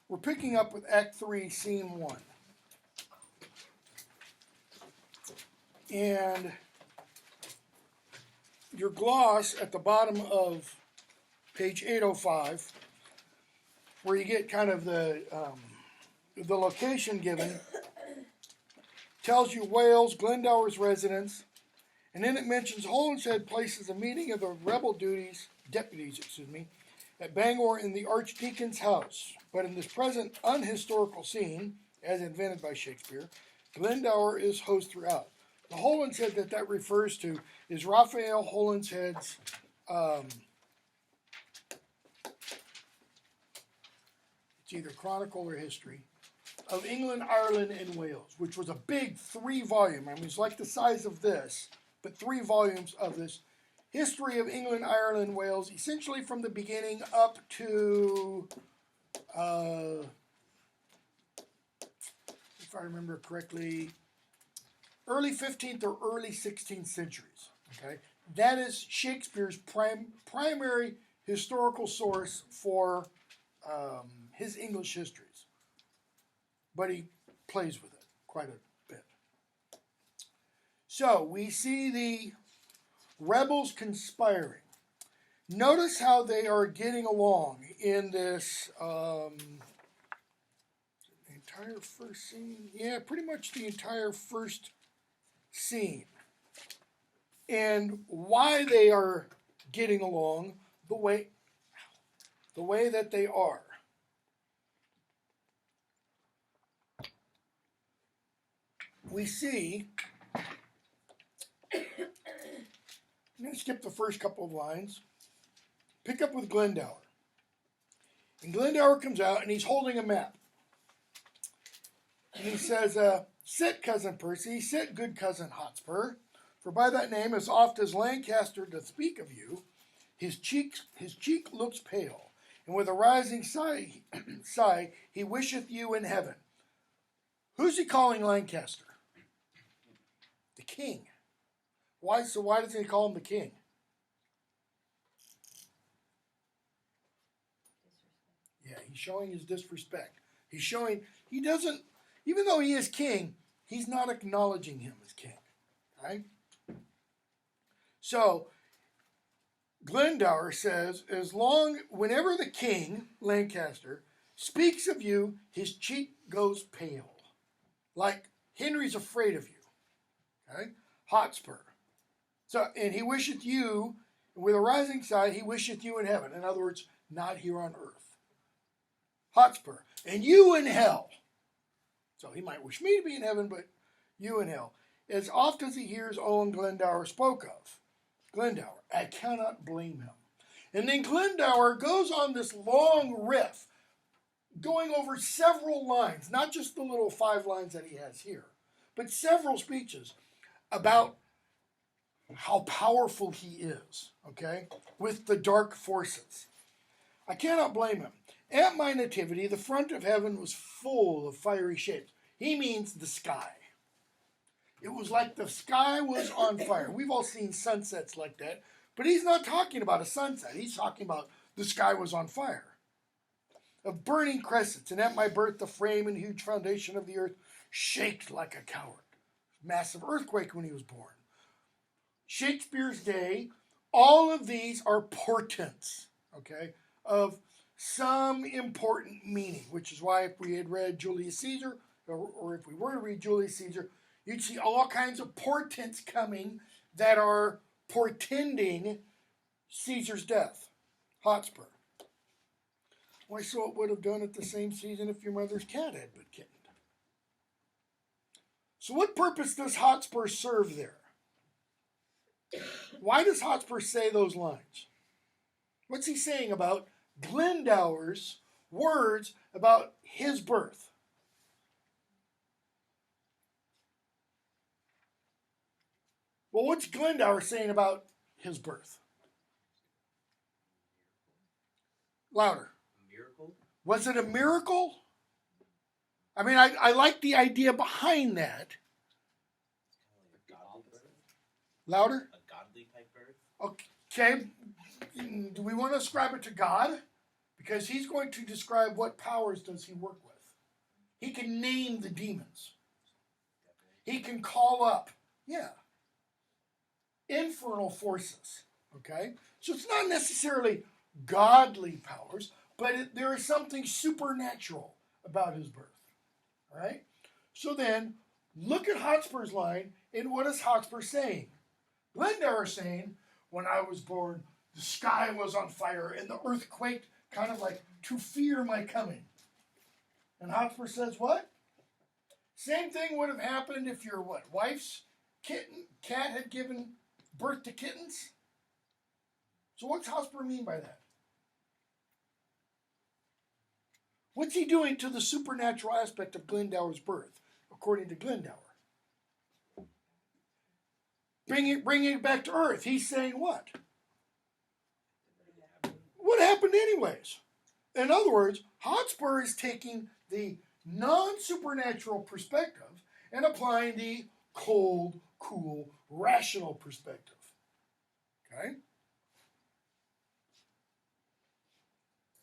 we're picking up with Act 3, Scene 1. And your gloss at the bottom of page 805, where you get kind of the location given, tells you Wales, Glendower's residence, and then it mentions Holinshead places a meeting of the rebel deputies, at Bangor in the Archdeacon's house. But in this present unhistorical scene, as invented by Shakespeare, Glendower is host throughout. The Holinshead that refers to is Raphael Holinshed's it's either chronicle or history of England, Ireland, and Wales, which was a big 3-volume. I mean, it's like the size of this, but 3 volumes of this history of England, Ireland, and Wales, essentially from the beginning up to, if I remember correctly, early 15th or early 16th centuries. Okay, that is Shakespeare's primary historical source for his English histories, but he plays with it quite a bit. So we see the rebels conspiring. Notice how they are getting along in this entire first scene. Yeah, pretty much the entire first scene. And why they are getting along the way that they are. We see, I'm going to skip the first couple of lines, pick up with Glendower. And Glendower comes out and he's holding a map. And he says, sit, cousin Percy, sit, good cousin Hotspur, for by that name, as oft as Lancaster doth speak of you, his cheek looks pale, and with a rising sigh, he wisheth you in heaven. Who's he calling Lancaster? The king. Why does he call him the king? Yeah, he's showing his disrespect. He doesn't, even though he is king, he's not acknowledging him as king. Right? So, Glendower says, whenever the king, Lancaster, speaks of you, his cheek goes pale. Like Henry's afraid of you. Okay? Hotspur. So, and he wisheth you, with a rising sigh, he wisheth you in heaven. In other words, not here on earth. Hotspur. And you in hell. So he might wish me to be in heaven, but you in hell. As oft as he hears Owen Glendower spoke of. Glendower, I cannot blame him. And then Glendower goes on this long riff, going over several lines, not just the little 5 lines that he has here, but several speeches about how powerful he is, okay, with the dark forces. I cannot blame him. At my nativity, the front of heaven was full of fiery shapes. He means the sky. It was like the sky was on fire. We've all seen sunsets like that, but he's not talking about a sunset. He's talking about the sky was on fire. Of burning crescents, and at my birth the frame and huge foundation of the earth shaked like a coward. Massive earthquake when he was born. Shakespeare's day, all of these are portents, okay, of some important meaning, which is why if we had read Julius Caesar, or if we were to read Julius Caesar, you'd see all kinds of portents coming that are portending Caesar's death. Hotspur. Why, so it would have done at the same season if your mother's cat had been kittened. So what purpose does Hotspur serve there? Why does Hotspur say those lines? What's he saying about Glendower's words about his birth? Well, what's Glendower saying about his birth? Louder. A miracle? Was it a miracle? I mean, I like the idea behind that. Like a godly birth? Louder? A godly type birth? Okay. Do we want to ascribe it to God? because he's going to describe what powers does he work with. He can name the demons. He can call up, infernal forces. Okay? So it's not necessarily godly powers, but there is something supernatural about his birth. All right? So then, look at Hotspur's line, and what is Hotspur saying? Glendower is saying, when I was born, the sky was on fire and the earth quaked, kind of like to fear my coming. And Hotspur says what? Same thing would have happened if your wife's cat had given birth to kittens? So what's Hotspur mean by that? What's he doing to the supernatural aspect of Glendower's birth, according to Glendower? Bringing it back to earth. He's saying what? What happened anyways? In other words, Hotspur is taking the non-supernatural perspective and applying the cold, cool, rational perspective. Okay?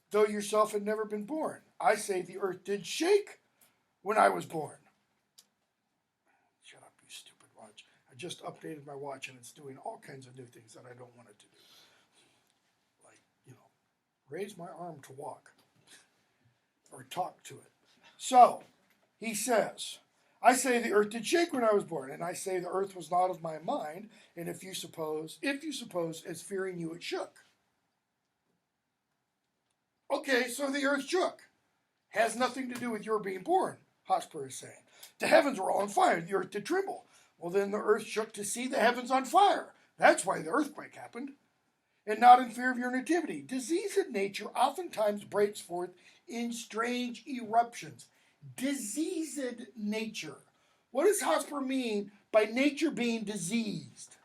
Though yourself had never been born, I say the earth did shake when I was born. Shut up, you stupid watch. I just updated my watch and it's doing all kinds of new things that I don't want it to do. Raise my arm to walk or talk to it. So, he says, I say the earth did shake when I was born, and I say the earth was not of my mind, and if you suppose, as fearing you it shook. Okay, so the earth shook. Has nothing to do with your being born, Hotspur is saying. The heavens were all on fire, the earth did tremble. Well, then the earth shook to see the heavens on fire. That's why the earthquake happened. And not in fear of your nativity. Disease in nature oftentimes breaks forth in strange eruptions. Diseased nature. What does Hotspur mean by nature being diseased?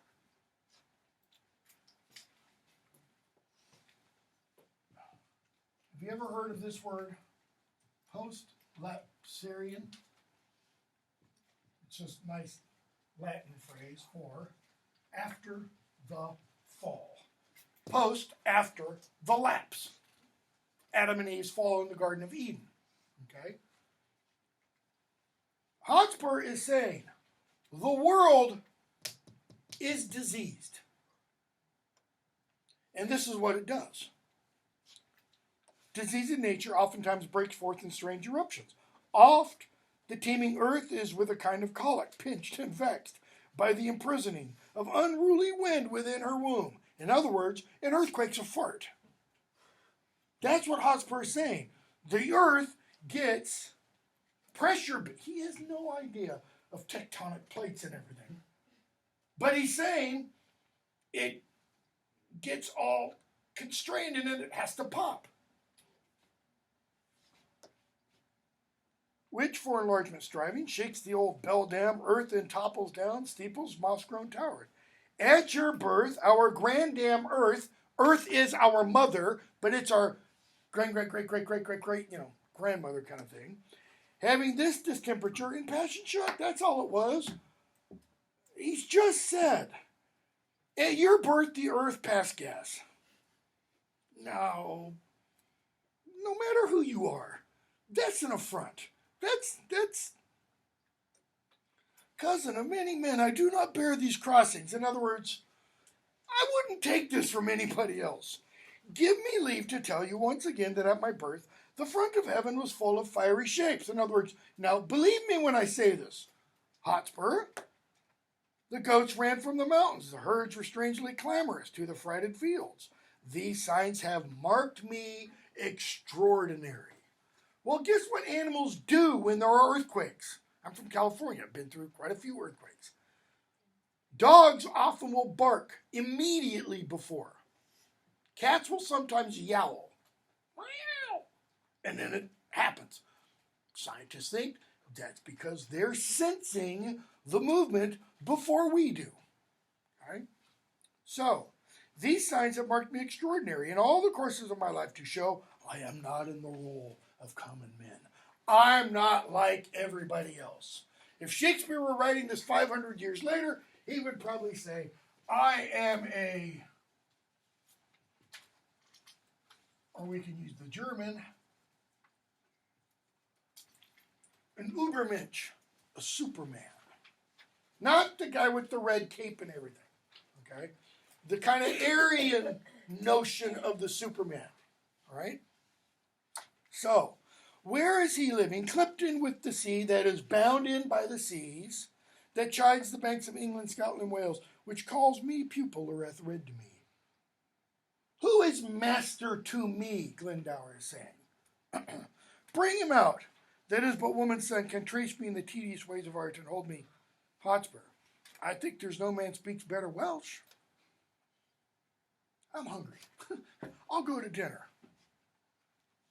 Have you ever heard of this word? Post-lapsarian? It's just a nice Latin phrase for after the fall. Post, after the lapse. Adam and Eve's fall in the Garden of Eden. Okay? Hotspur is saying the world is diseased. And this is what it does. Disease in nature oftentimes breaks forth in strange eruptions. Oft, the teeming earth is with a kind of colic, pinched and vexed by the imprisoning of unruly wind within her womb. In other words, an earthquake's a fart. That's what Hotspur is saying. The earth gets pressure, but he has no idea of tectonic plates and everything. But he's saying it gets all constrained and then it has to pop. Which for enlargement striving shakes the old beldam, earth and topples down, steeples, moss-grown towers. At your birth, our grandam earth is our mother, but it's our great, grandmother kind of thing. Having this distemperature in passion shock, that's all it was. He's just said, at your birth, the earth passed gas. No matter who you are, that's an affront. That's cousin of many men, I do not bear these crossings. In other words, I wouldn't take this from anybody else. Give me leave to tell you once again that at my birth, the front of heaven was full of fiery shapes. In other words, now believe me when I say this. Hotspur, the goats ran from the mountains. The herds were strangely clamorous to the frighted fields. These signs have marked me extraordinary. Well, guess what animals do when there are earthquakes? I'm from California. I've been through quite a few earthquakes. Dogs often will bark immediately before. Cats will sometimes yowl. And then it happens. Scientists think that's because they're sensing the movement before we do. Okay? So, these signs have marked me extraordinary in all the courses of my life to show I am not in the role of common men. I'm not like everybody else. If Shakespeare were writing this 500 years later, he would probably say, I am a or we can use the German, an Übermensch, a Superman. Not the guy with the red cape and everything, okay? The kind of Aryan notion of the Superman, all right? So, where is he living? Clipped in with the sea, that is bound in by the seas, that chides the banks of England, Scotland, and Wales, which calls me pupil, or hath read to me. Who is master to me, Glendower is saying. Bring him out, that is but woman's son, can trace me in the tedious ways of art, and hold me Hotspur. I think there's no man speaks better Welsh. I'm hungry. I'll go to dinner.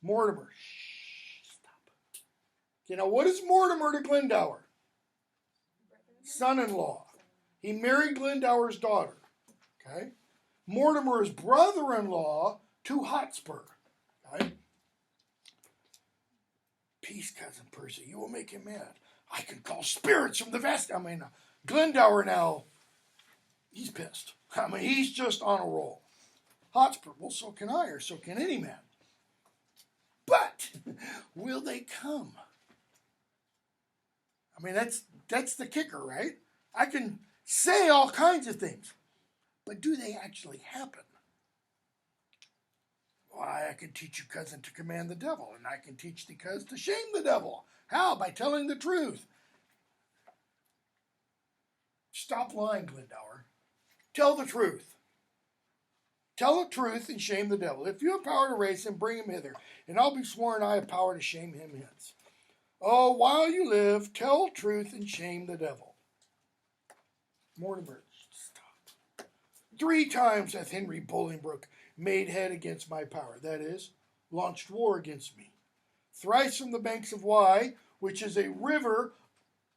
Mortimer. Shh, stop. Okay, now what is Mortimer to Glendower? Son-in-law. He married Glendower's daughter. Okay? Mortimer is brother-in-law to Hotspur. Okay? Peace, cousin Percy. You will make him mad. I can call spirits from the vast. Glendower now, he's pissed. He's just on a roll. Hotspur, well, so can I, or so can any man. But will they come? That's the kicker, right? I can say all kinds of things, but do they actually happen? Why, I can teach you, cousin, to command the devil, and I can teach thee, cuz, to shame the devil. How? By telling the truth. Stop lying, Glendower. Tell the truth. Tell the truth and shame the devil. If you have power to raise him, bring him hither, and I'll be sworn I have power to shame him hence. Oh, while you live, tell truth and shame the devil. Mortimer, stop. 3 times hath Henry Bolingbroke made head against my power, that is, launched war against me. Thrice from the banks of Wye, which is a river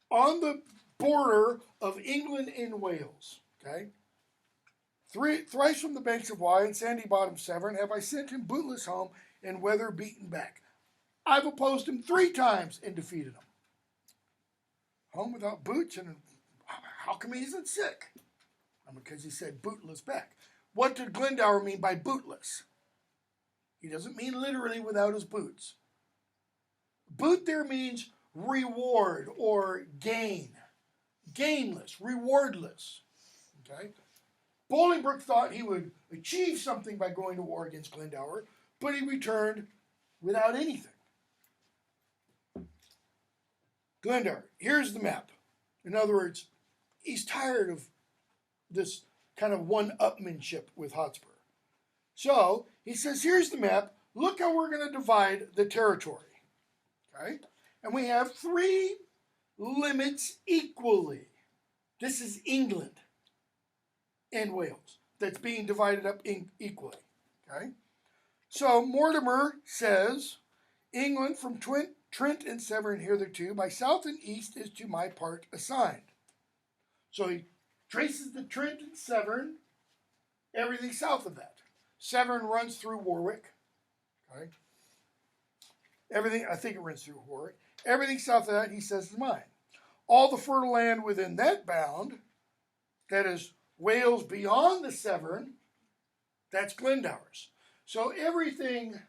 on the border of England and Wales, okay? Thrice from the banks of Wye and sandy bottom Severn have I sent him bootless home and weather beaten back. I've opposed him 3 times and defeated him. Home without boots, and how come he isn't sick? Because he said bootless back. What did Glendower mean by bootless? He doesn't mean literally without his boots. Boot there means reward or gain. Gainless, rewardless. Okay? Bolingbroke thought he would achieve something by going to war against Glendower, but he returned without anything. Glendower, here's the map. In other words, he's tired of this kind of one-upmanship with Hotspur. So he says, here's the map. Look how we're going to divide the territory. Okay? And we have 3 limits equally. This is England and Wales that's being divided up equally. Okay? So Mortimer says, England from Trent and Severn hitherto, by south and east is to my part assigned. So he traces the Trent and Severn, everything south of that. Severn runs through Warwick. Okay? Everything, I think it runs through Warwick. Everything south of that, he says, is mine. All the fertile land within that bound, that is Wales beyond the Severn, that's Glendower's. So everything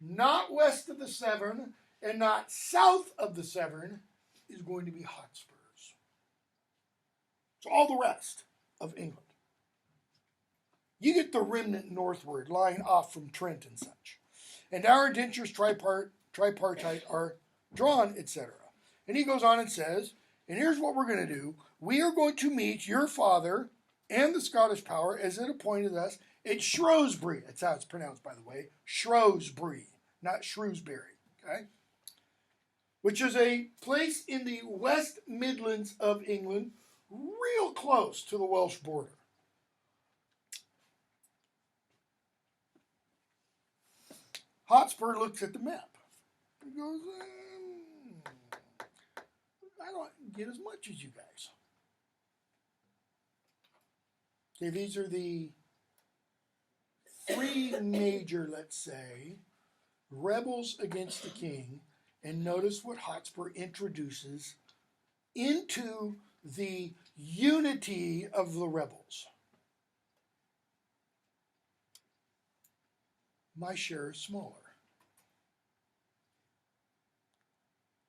not west of the Severn and not south of the Severn is going to be Hotspur's. So all the rest of England. You get the remnant northward, lying off from Trent and such. And our indentures tripartite are drawn, etc. And he goes on and says, and here's what we're going to do. We are going to meet your father and the Scottish power as it appointed us at Shrewsbury. That's how it's pronounced, by the way. Shrewsbury, not Shrewsbury. Okay? Which is a place in the West Midlands of England, real close to the Welsh border. Hotspur looks at the map. He goes, I don't get as much as you guys. Okay, these are the 3 major, let's say, rebels against the king. And notice what Hotspur introduces into the unity of the rebels. my share is smaller.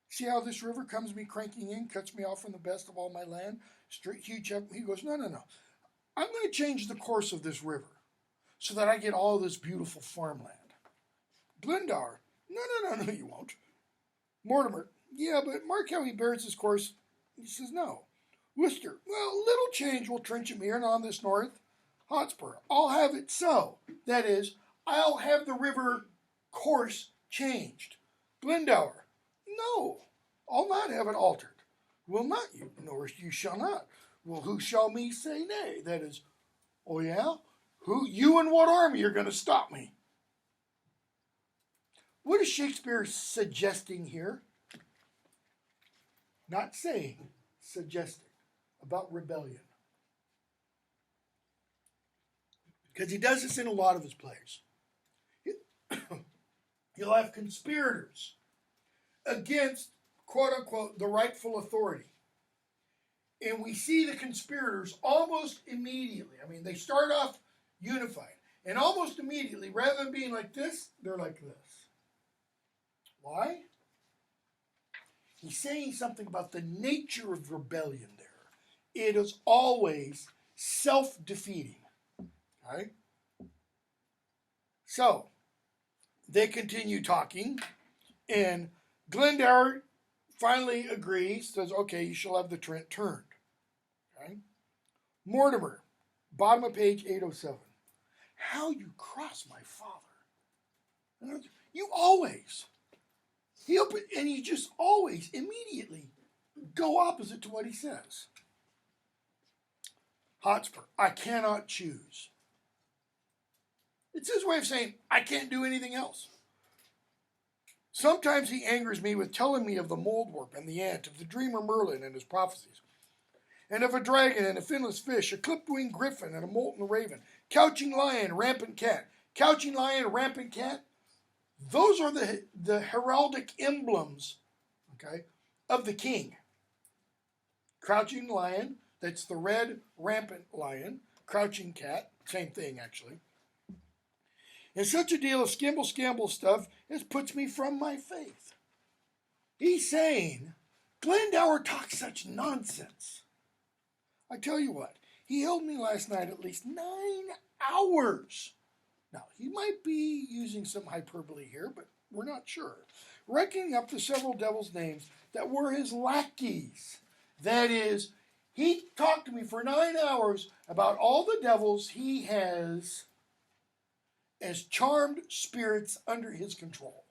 See how this river comes me cranking in, cuts me off from the best of all my land? Straight, huge up. He goes, no. I'm going to change the course of this river so that I get all this beautiful farmland. Glendower, no, you won't. Mortimer, yeah, but mark how he bears his course. He says, no. Worcester, well, little change will trench him here and on this north. Hotspur, I'll have it so. That is, I'll have the river course changed. Glendower, no, I'll not have it altered. Will not you, nor you shall not. Well, who shall me say nay? That is, oh yeah? Who, you and what army are going to stop me? What is Shakespeare suggesting here? Not saying, suggesting about rebellion. Because he does this in a lot of his plays. You'll have conspirators against, quote unquote, the rightful authority. And we see the conspirators almost immediately. I mean, they start off unified. And almost immediately, rather than being like this, they're like this. Why? He's saying something about the nature of rebellion there. It is always self-defeating. Okay? So, they continue talking, and Glendower finally agrees, says, okay, you shall have the Trent turned. Okay? Mortimer, bottom of page 807. How you cross my father. You always. And you just always, immediately, go opposite to what he says. Hotspur, I cannot choose. It's his way of saying, I can't do anything else. Sometimes he angers me with telling me of the moldwarp and the ant, of the dreamer Merlin and his prophecies, and of a dragon and a finless fish, a clipped-winged griffin and a molten raven, couching lion, rampant cat. Couching lion, rampant cat, those are the heraldic emblems, okay, of the king. Crouching lion, that's the red rampant lion. Crouching cat, same thing actually. And such a deal of skimble stuff as puts me from my faith. He's saying, Glendower talks such nonsense. I tell you what, he held me last night at least 9 hours. Now, he might be using some hyperbole here, but we're not sure. Reckoning up the several devils' names that were his lackeys. That is, he talked to me for 9 hours about all the devils he has as charmed spirits under his control.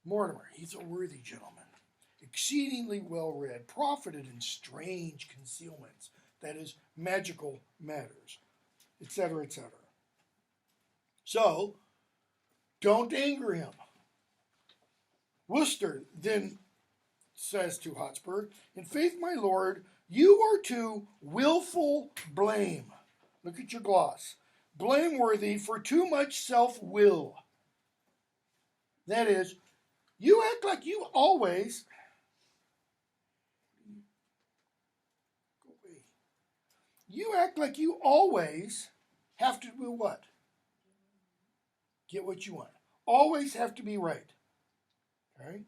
Mortimer, he's a worthy gentleman, exceedingly well-read, profited in strange concealments, that is, magical matters, etc., etc. So, don't anger him. Worcester then says to Hotspur, in faith, my lord, you are to willful blame. Look at your gloss. Blameworthy for too much self-will. That is, you act like you always... Go away. You act like you always have to do what? Get what you want. Always have to be right. Okay?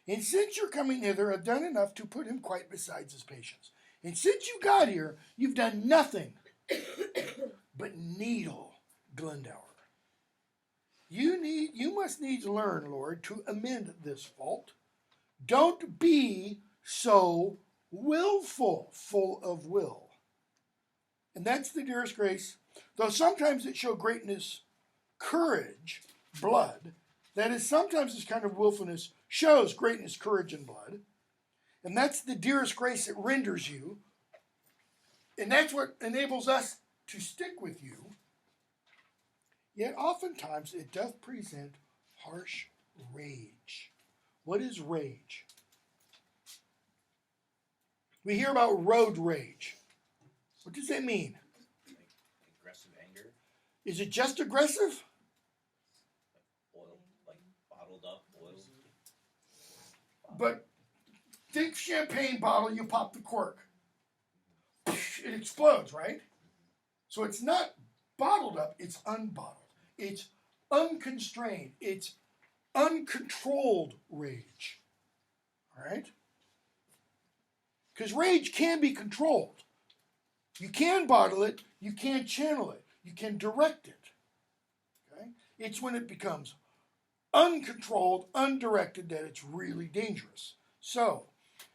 And since you're coming hither, I've done enough to put him quite besides his patience. And since you got here, you've done nothing but needle Glendower. You must needs learn, Lord, to amend this fault. Don't be so willful, full of will. And that's the dearest grace, though sometimes it show greatness, courage, blood. That is, sometimes this kind of willfulness shows greatness, courage, and blood. And that's the dearest grace it renders you. And that's what enables us to stick with you. Yet oftentimes it doth present harsh rage. What is rage? We hear about road rage. What does that mean? Like aggressive anger. Is it just aggressive? Oil, like bottled up oil. But think champagne bottle, you pop the cork. It explodes, right? So it's not bottled up, it's unbottled. It's unconstrained. It's uncontrolled rage. All right? Because rage can be controlled. You can bottle it, you can channel it, you can direct it. Okay? It's when it becomes uncontrolled, undirected, that it's really dangerous. So,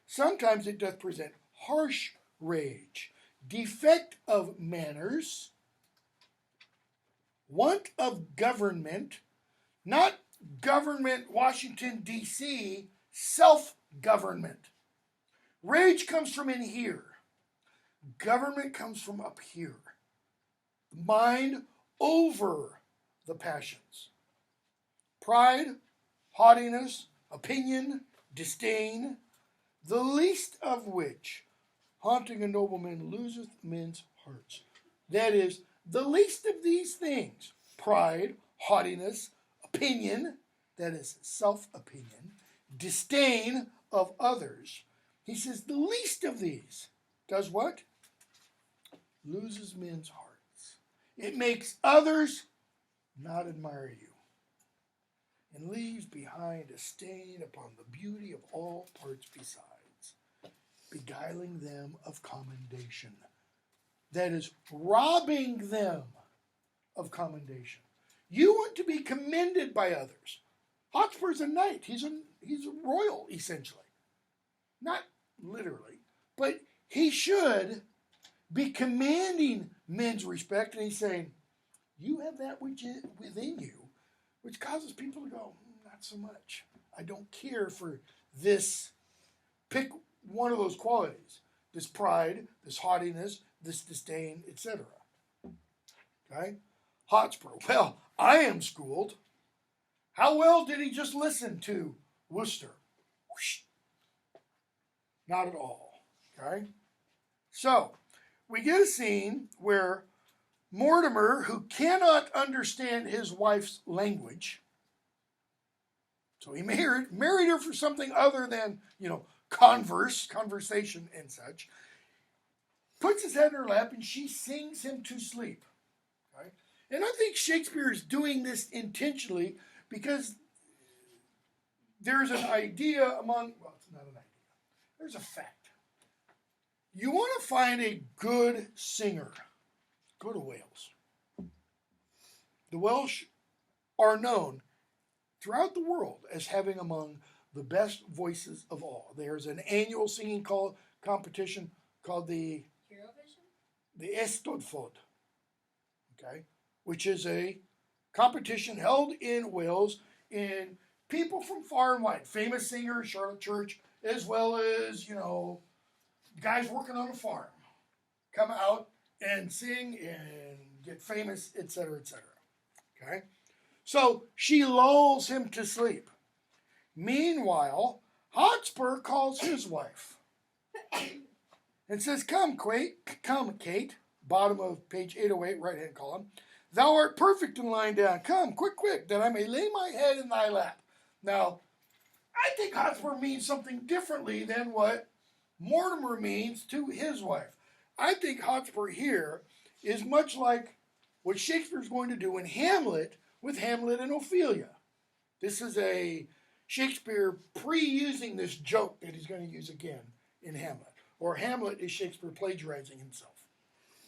sometimes it doth present harsh rage, defect of manners, want of government, not government, Washington, D.C., self-government. Rage comes from in here. Government comes from up here. Mind over the passions. Pride, haughtiness, opinion, disdain, the least of which, haunting a nobleman, loseth men's hearts. That is, the least of these things, pride, haughtiness, opinion, that is self-opinion, disdain of others. He says the least of these does what? Loses men's hearts. It makes others not admire you, and leaves behind a stain upon the beauty of all parts besides, beguiling them of commendation. That is, robbing them of commendation. You want to be commended by others. Hotspur's a knight. He's a royal, essentially. Not literally, but he should be commanding men's respect, and he's saying, you have that which is within you, which causes people to go, not so much. I don't care for this. Pick one of those qualities. This pride, this haughtiness, this disdain, etc. Okay? Hotspur. Well, I am schooled. How well did he just listen to Worcester? Whoosh. Not at all. Okay? So, we get a scene where Mortimer, who cannot understand his wife's language, so he married her for something other than, conversation and such, puts his head in her lap and she sings him to sleep. Right? And I think Shakespeare is doing this intentionally because there's an idea it's not an idea. There's a fact. You want to find a good singer, go to Wales. The Welsh are known throughout the world as having among the best voices of all. There's an annual singing competition called the Eisteddfod, okay, which is a competition held in Wales in people from far and wide, famous singers, Charlotte Church, as well as, guys working on a farm, come out and sing and get famous, etc., etc. Okay? So she lulls him to sleep. Meanwhile, Hotspur calls his wife and says, come, Kate, bottom of page 808, right-hand column. Thou art perfect in lying down. Come, quick, that I may lay my head in thy lap. Now, I think Hotspur means something differently than what Mortimer means to his wife. I think Hotspur here is much like what Shakespeare's going to do in Hamlet with Hamlet and Ophelia. This is a Shakespeare pre-using this joke that he's going to use again in Hamlet. Or Hamlet is Shakespeare plagiarizing himself.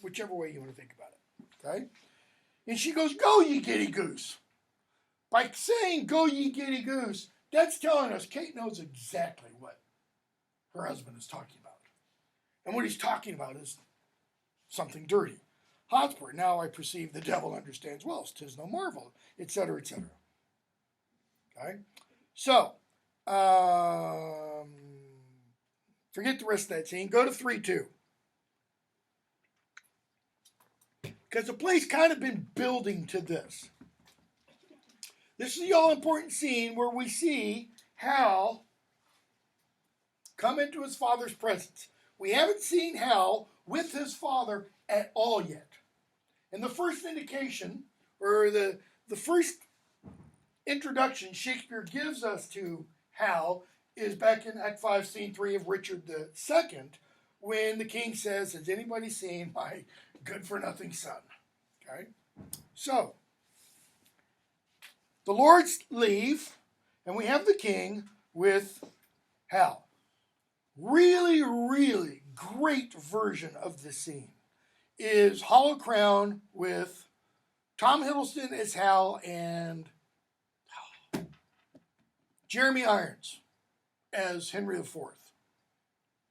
Whichever way you want to think about it. Okay? And she goes, go ye giddy goose. By saying go ye giddy goose, that's telling us Kate knows exactly what her husband is talking about. And what he's talking about is something dirty. Hotspur, now I perceive the devil understands well, 'tis no marvel, etc., etc. Okay? So, forget the rest of that scene. Go to 3-2. Because the play's kind of been building to this. This is the all-important scene where we see Hal come into his father's presence. We haven't seen Hal with his father at all yet. And the first indication, or the first introduction Shakespeare gives us to Hal is back in Act 5, Scene 3 of Richard II, when the king says, has anybody seen my good for nothing son. Okay? So, the lords leave, and we have the king with Hal. Really, really great version of the scene is Hollow Crown with Tom Hiddleston as Hal and Jeremy Irons as Henry IV.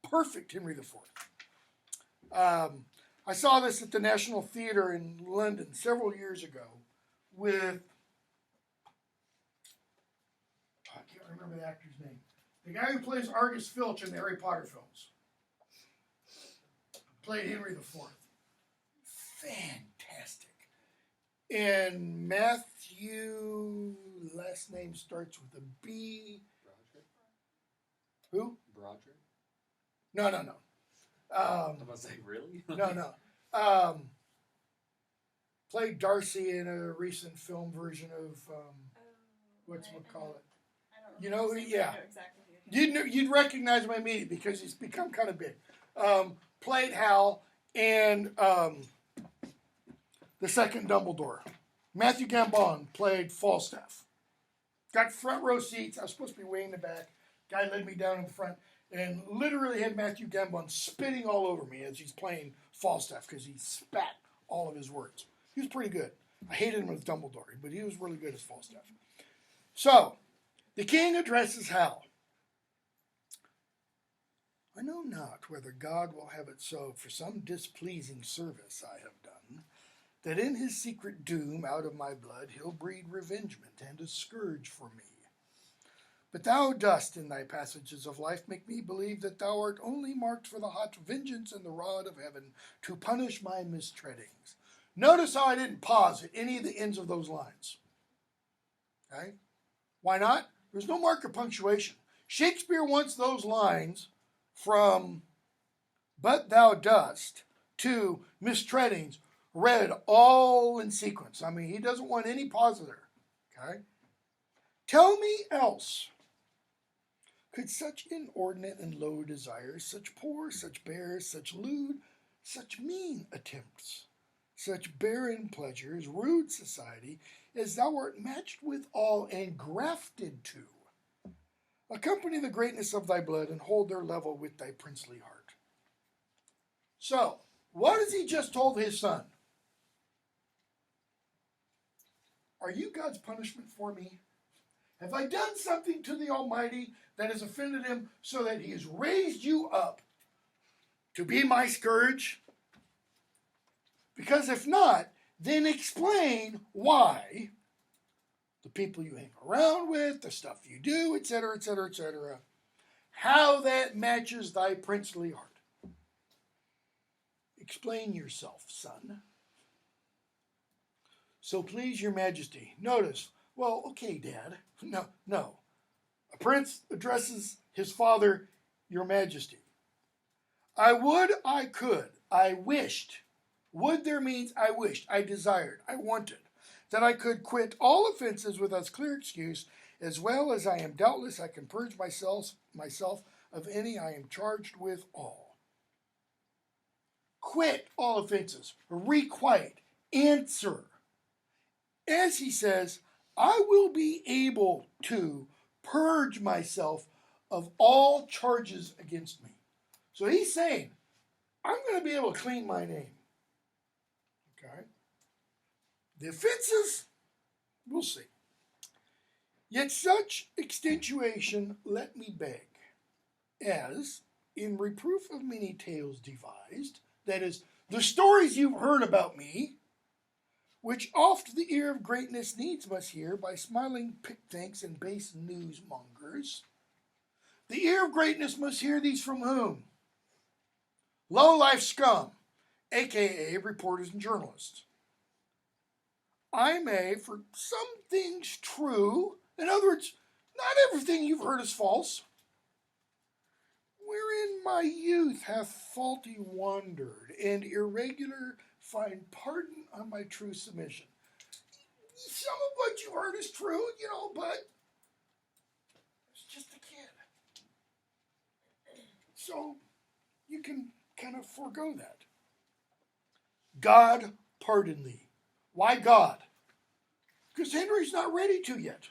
Perfect Henry IV. I saw this at the National Theatre in London several years ago with, I can't remember the actor's name. The guy who plays Argus Filch in the Harry Potter films. Played Henry IV. Fantastic. And Matthew, last name starts with a B. Broderick? Who? Broderick? No. I'm about to say, really? No. Played Darcy in a recent film version of whatchamacallit. You know who? Yeah. You'd recognize him immediately because he's become kind of big. Played Hal and the second Dumbledore. Matthew Gambon played Falstaff. Got front row seats. I was supposed to be way in the back. Guy led me down in the front and literally had Matthew Gambon spitting all over me as he's playing Falstaff because he spat all of his words. He was pretty good. I hated him as Dumbledore, but he was really good as Falstaff. So, the king addresses Hal. I know not whether God will have it so for some displeasing service I have done, that in his secret doom out of my blood he'll breed revengement and a scourge for me. But thou dost in thy passages of life make me believe that thou art only marked for the hot vengeance and the rod of heaven to punish my mistreadings. Notice how I didn't pause at any of the ends of those lines. Okay? Why not? There's no mark of punctuation. Shakespeare wants those lines from but thou dost to mistreadings read all in sequence. I mean, he doesn't want any pause there. Okay? Tell me else. Could such inordinate and low desires, such poor, such bare, such lewd, such mean attempts, such barren pleasures, rude society, as thou art matched with all and grafted to, accompany the greatness of thy blood and hold their level with thy princely heart. So, what has he just told his son? Are you God's punishment for me? Have I done something to the Almighty that has offended him so that he has raised you up to be my scourge? Because if not, then explain why the people you hang around with, the stuff you do, etc., etc., etc., how that matches thy princely heart. Explain yourself, son. So please your majesty. Notice, well, okay, Dad. No. A prince addresses his father, your majesty. I would, I could, I wished. Would there means I wished, I desired, I wanted, that I could quit all offenses with as clear excuse, as well as I am doubtless I can purge myself of any I am charged with all. Quit all offenses, requite, answer. As he says, I will be able to purge myself of all charges against me. So he's saying, I'm going to be able to clean my name. Okay? The offenses, we'll see. Yet such extenuation let me beg, as in reproof of many tales devised, that is, the stories you've heard about me, which oft the ear of greatness needs must hear by smiling pickthinks and base newsmongers. The ear of greatness must hear these from whom? Low-life scum, a.k.a. reporters and journalists. I may, for some things true, in other words, not everything you've heard is false, wherein my youth hath faulty wandered, and irregular find pardon on my true submission. Some of what you heard is true, but it's just a kid. So you can kind of forego that. God pardon thee. Why God? Because Henry's not ready to yet.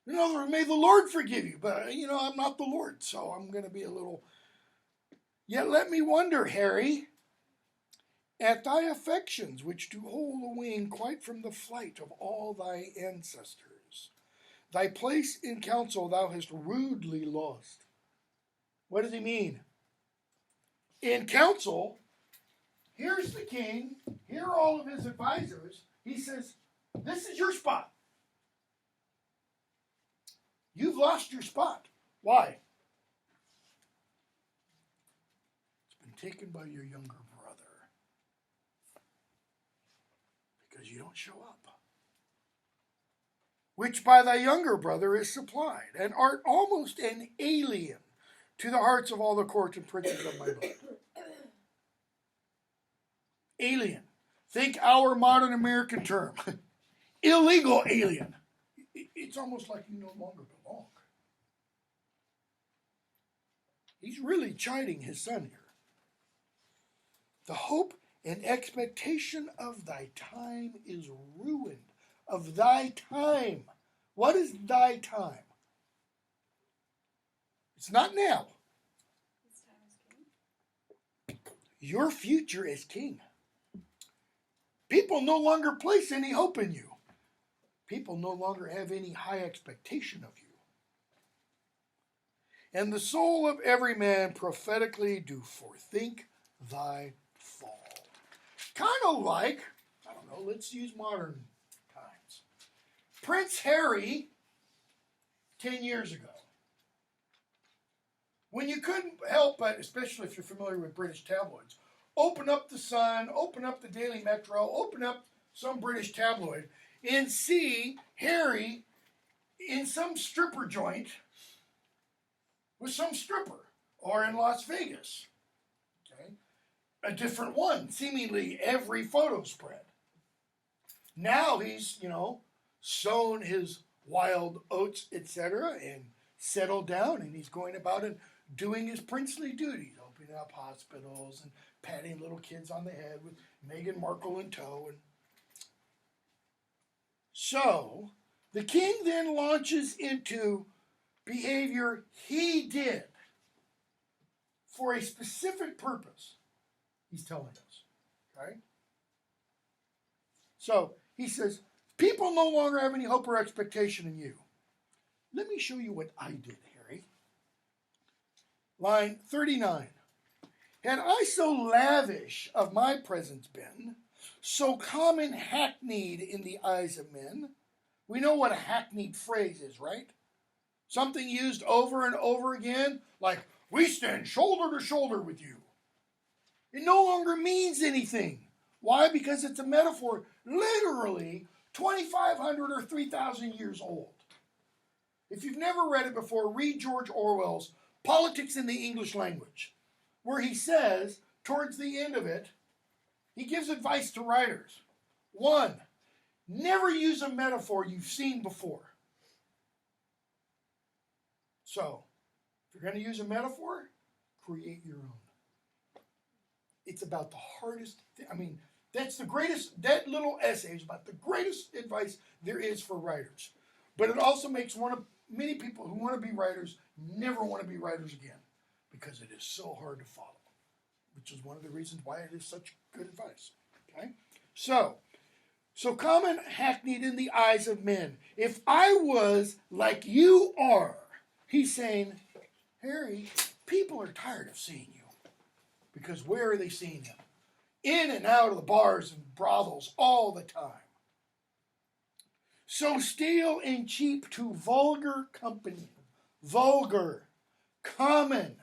In other words, may the Lord forgive you. But, I'm not the Lord, so I'm going to be a little... Yet let me wonder, Harry, at thy affections, which do hold a wing quite from the flight of all thy ancestors. Thy place in council thou hast rudely lost. What does he mean? In council, here's the king, here are all of his advisors. He says, this is your spot. You've lost your spot. Why? It's been taken by your younger brother. Because you don't show up. Which by thy younger brother is supplied, and art almost an alien to the hearts of all the court and princes of my blood. Alien. Think our modern American term. Illegal alien. It's almost like you no longer belong. He's really chiding his son here. The hope and expectation of thy time is ruined. Of thy time. What is thy time? It's not now. His time as king. Your future as king. People no longer place any hope in you. People no longer have any high expectation of you. And the soul of every man prophetically do forethink thy fall. Kind of like, I don't know, let's use modern times. Prince Harry, 10 years ago. When you couldn't help but, especially if you're familiar with British tabloids, open up the Sun, open up the Daily Metro, open up some British tabloid, and see Harry in some stripper joint with some stripper, or in Las Vegas. Okay? A different one, seemingly every photo spread. Now he's, sown his wild oats, etc., and settled down, and he's going about and doing his princely duties, opening up hospitals and patting little kids on the head with Meghan Markle in tow. And so, the king then launches into behavior he did for a specific purpose, he's telling us. Okay? So, he says, people no longer have any hope or expectation in you. Let me show you what I did, Harry. Line 39. Had I so lavish of my presence been, so common hackneyed in the eyes of men. We know what a hackneyed phrase is, right? Something used over and over again, like, we stand shoulder to shoulder with you. It no longer means anything. Why? Because it's a metaphor literally 2,500 or 3,000 years old. If you've never read it before, read George Orwell's Politics in the English Language, where he says, towards the end of it, he gives advice to writers. 1, never use a metaphor you've seen before. So, if you're going to use a metaphor, create your own. It's about the hardest thing. I mean, that's the greatest, that little essay is about the greatest advice there is for writers. But it also makes many people who want to be writers never want to be writers again, because it is so hard to follow, which is one of the reasons why it is such good advice. Okay? So common hackneyed in the eyes of men. If I was like you are, he's saying, Harry, people are tired of seeing you. Because where are they seeing him? In and out of the bars and brothels all the time. So stale and cheap to vulgar company. Vulgar. Common.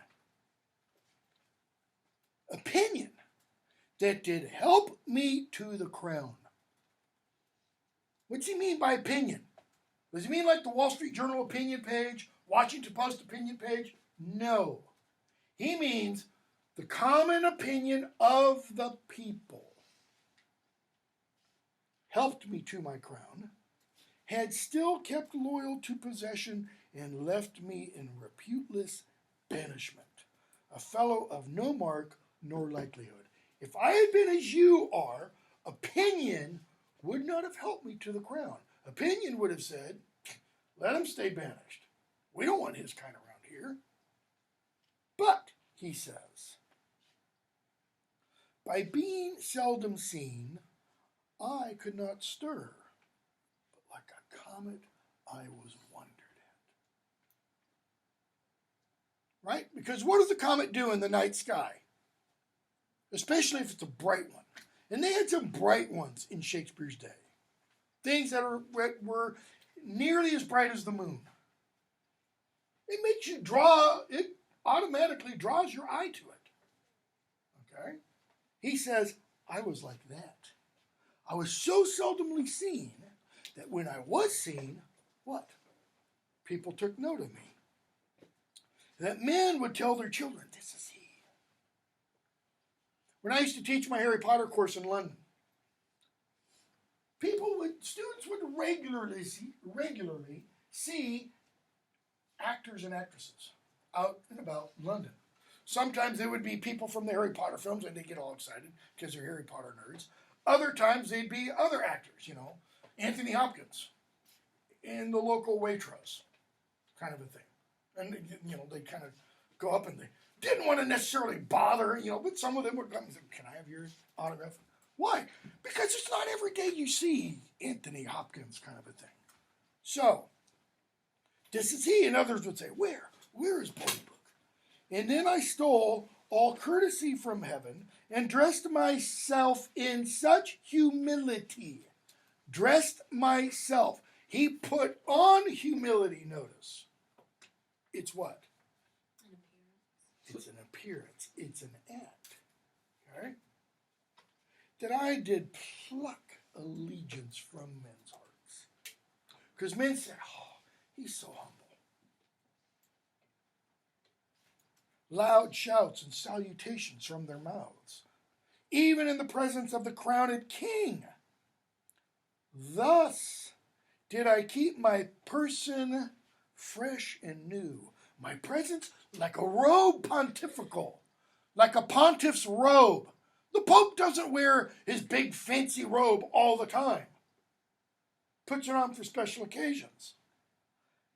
Opinion that did help me to the crown. What's he mean by opinion? Does he mean like the Wall Street Journal opinion page, Washington Post opinion page? No. He means the common opinion of the people. Helped me to my crown, had still kept loyal to possession, and left me in reputeless banishment, a fellow of no mark nor likelihood. If I had been as you are, opinion would not have helped me to the crown. Opinion would have said, let him stay banished. We don't want his kind around here. But, he says, by being seldom seen, I could not stir, but like a comet I was wondered at. Right? Because what does a comet do in the night sky? Especially if it's a bright one. And they had some bright ones in Shakespeare's day. Things that were nearly as bright as the moon. It makes you it automatically draws your eye to it. Okay? He says, I was like that. I was so seldomly seen that when I was seen, what? People took note of me. That men would tell their children, this is he. When I used to teach my Harry Potter course in London, students would regularly see actors and actresses out and about London. Sometimes they would be people from the Harry Potter films and they get all excited because they're Harry Potter nerds. Other times they'd be other actors, Anthony Hopkins in the local Waitrose kind of a thing. And, they kind of go up and they didn't want to necessarily bother, but some of them would come and say, can I have your autograph? Why? Because it's not every day you see Anthony Hopkins kind of a thing. So, this is he, and others would say, where? Where is Bolingbroke? And then I stole all courtesy from heaven and dressed myself in such humility. Dressed myself. He put on humility, notice. It's what? It's an appearance. It's an act. Okay? That I did pluck allegiance from men's hearts. Because men said, oh, he's so humble. Loud shouts and salutations from their mouths, even in the presence of the crowned king. Thus did I keep my person fresh and new. My presence like a robe pontifical, like a pontiff's robe. The Pope doesn't wear his big fancy robe all the time. Puts it on for special occasions.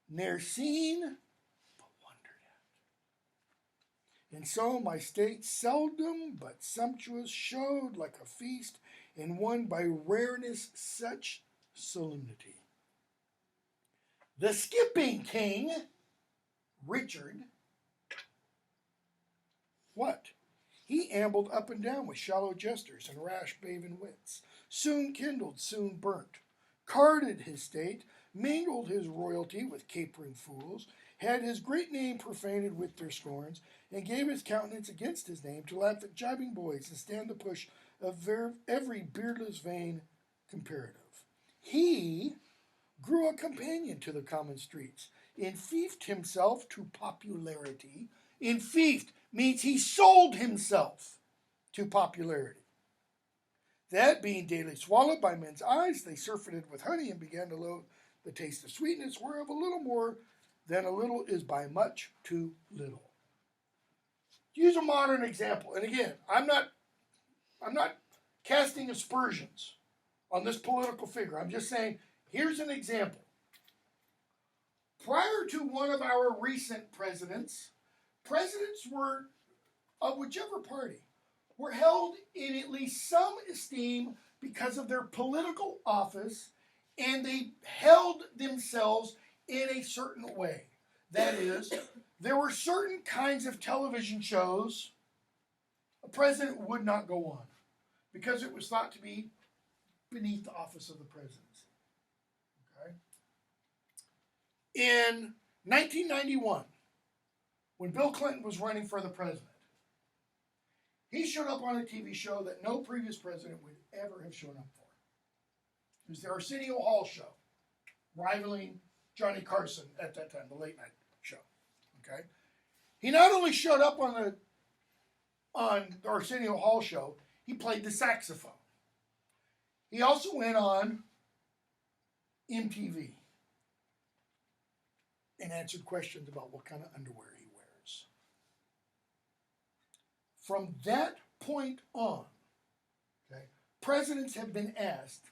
Ne'er seen, but wondered at. And so my state seldom but sumptuous showed like a feast, and won by rareness such solemnity. The skipping king, Richard, what? He ambled up and down with shallow jesters and rash baven wits, soon kindled, soon burnt, carded his state, mingled his royalty with capering fools, had his great name profaned with their scorns, and gave his countenance against his name to laugh at jibing boys and stand the push of every beardless vain comparative. He grew a companion to the common streets, enfiefed himself to popularity. Enfiefed means he sold himself to popularity. That being daily swallowed by men's eyes, they surfeited with honey and began to loathe the taste of sweetness, whereof a little more than a little is by much too little. Use a modern example. And again, I'm not casting aspersions on this political figure. I'm just saying, here's an example. Prior to one of our recent presidents were, of whichever party, were held in at least some esteem because of their political office, and they held themselves in a certain way. That is, there were certain kinds of television shows a president would not go on because it was thought to be beneath the office of the presidency. Okay? In 1991, when Bill Clinton was running for the president, he showed up on a TV show that no previous president would ever have shown up for. It was the Arsenio Hall show, rivaling Johnny Carson at that time, the late night show. Okay, he not only showed up on the Arsenio Hall show, he played the saxophone. He also went on MTV and answered questions about what kind of underwear he wears. From that point on, presidents have been asked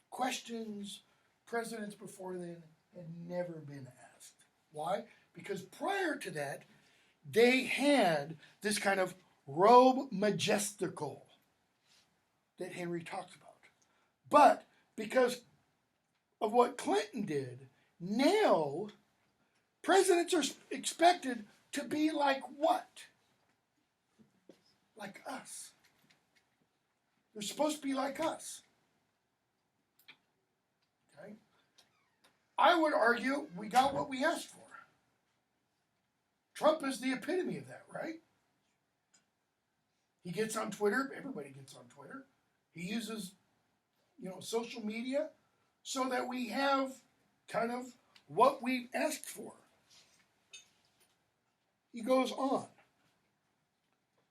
questions presidents before then had never been asked. Why? Because prior to that, they had this kind of robe majestical that Henry talks about. But because of what Clinton did, now presidents are expected to be like what? Like us. They're supposed to be like us. Okay? I would argue we got what we asked for. Trump is the epitome of that, right? He gets on Twitter. Everybody gets on Twitter. He uses, social media so that we have kind of what we asked for. He goes on.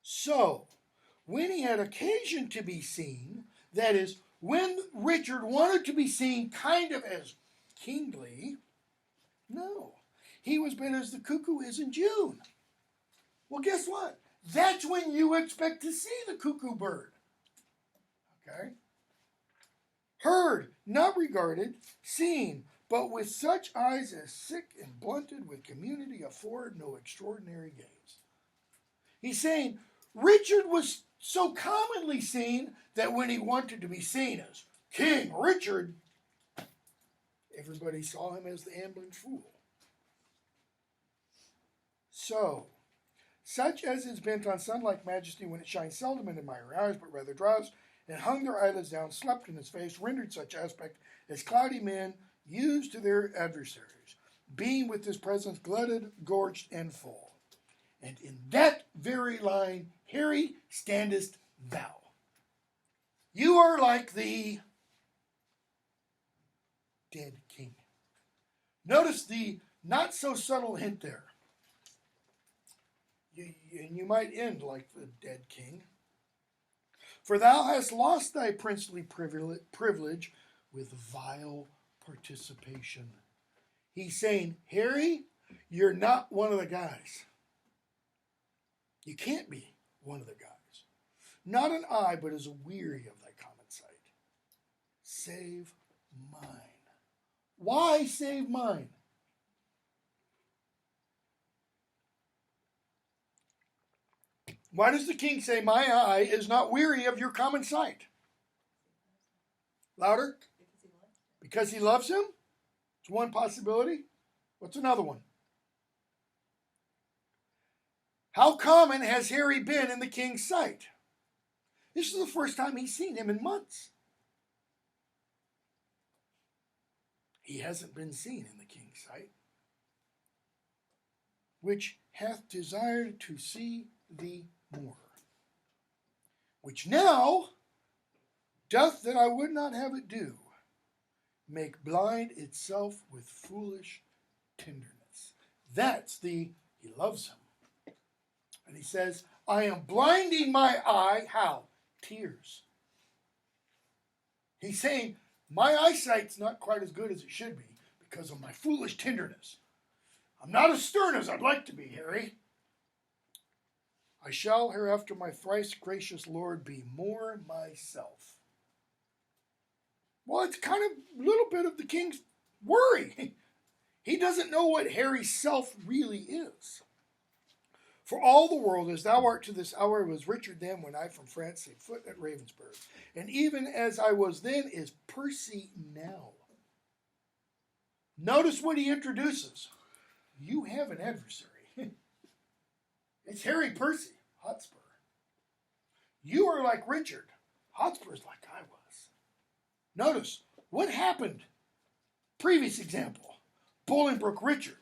So, when he had occasion to be seen, that is, when Richard wanted to be seen kind of as kingly, no. He was been as the cuckoo is in June. Well, guess what? That's when you expect to see the cuckoo bird. Okay? Heard, not regarded, seen, but with such eyes as sick and blunted with community afford no extraordinary gaze. He's saying Richard was so commonly seen that when he wanted to be seen as King Richard, everybody saw him as the ambling fool. So, such as is bent on sun-like majesty when it shines seldom into my eyes, but rather draws, and hung their eyelids down, slept in his face, rendered such aspect as cloudy men use to their adversaries, being with his presence glutted, gorged, and full. And in that very line, Harry, standest thou. You are like the dead king. Notice the not so subtle hint there. And you might end like the dead king. For thou hast lost thy princely privilege with vile participation. He's saying, Harry, you're not one of the guys. You can't be one of the guys. Not an eye, but is weary of thy common sight. Save mine. Why save mine? Why does the king say, my eye is not weary of your common sight? Louder? Because he loves him? It's one possibility. What's another one? How common has Harry been in the king's sight? This is the first time he's seen him in months. He hasn't been seen in the king's sight, which hath desired to see thee more, which now doth that I would not have it do, make blind itself with foolish tenderness. That's he loves him. And he says, I am blinding my eye, how? Tears. He's saying, my eyesight's not quite as good as it should be because of my foolish tenderness. I'm not as stern as I'd like to be, Harry. I shall hereafter, my thrice gracious Lord, be more myself. Well, it's kind of a little bit of the king's worry. He doesn't know what Harry's self really is. For all the world, as thou art to this hour, was Richard then when I from France set foot at Ravensburg. And even as I was then is Percy now. Notice what he introduces. You have an adversary. It's Harry Percy, Hotspur. You are like Richard. Hotspur's like I was. Notice what happened. Previous example. Bolingbroke Richard.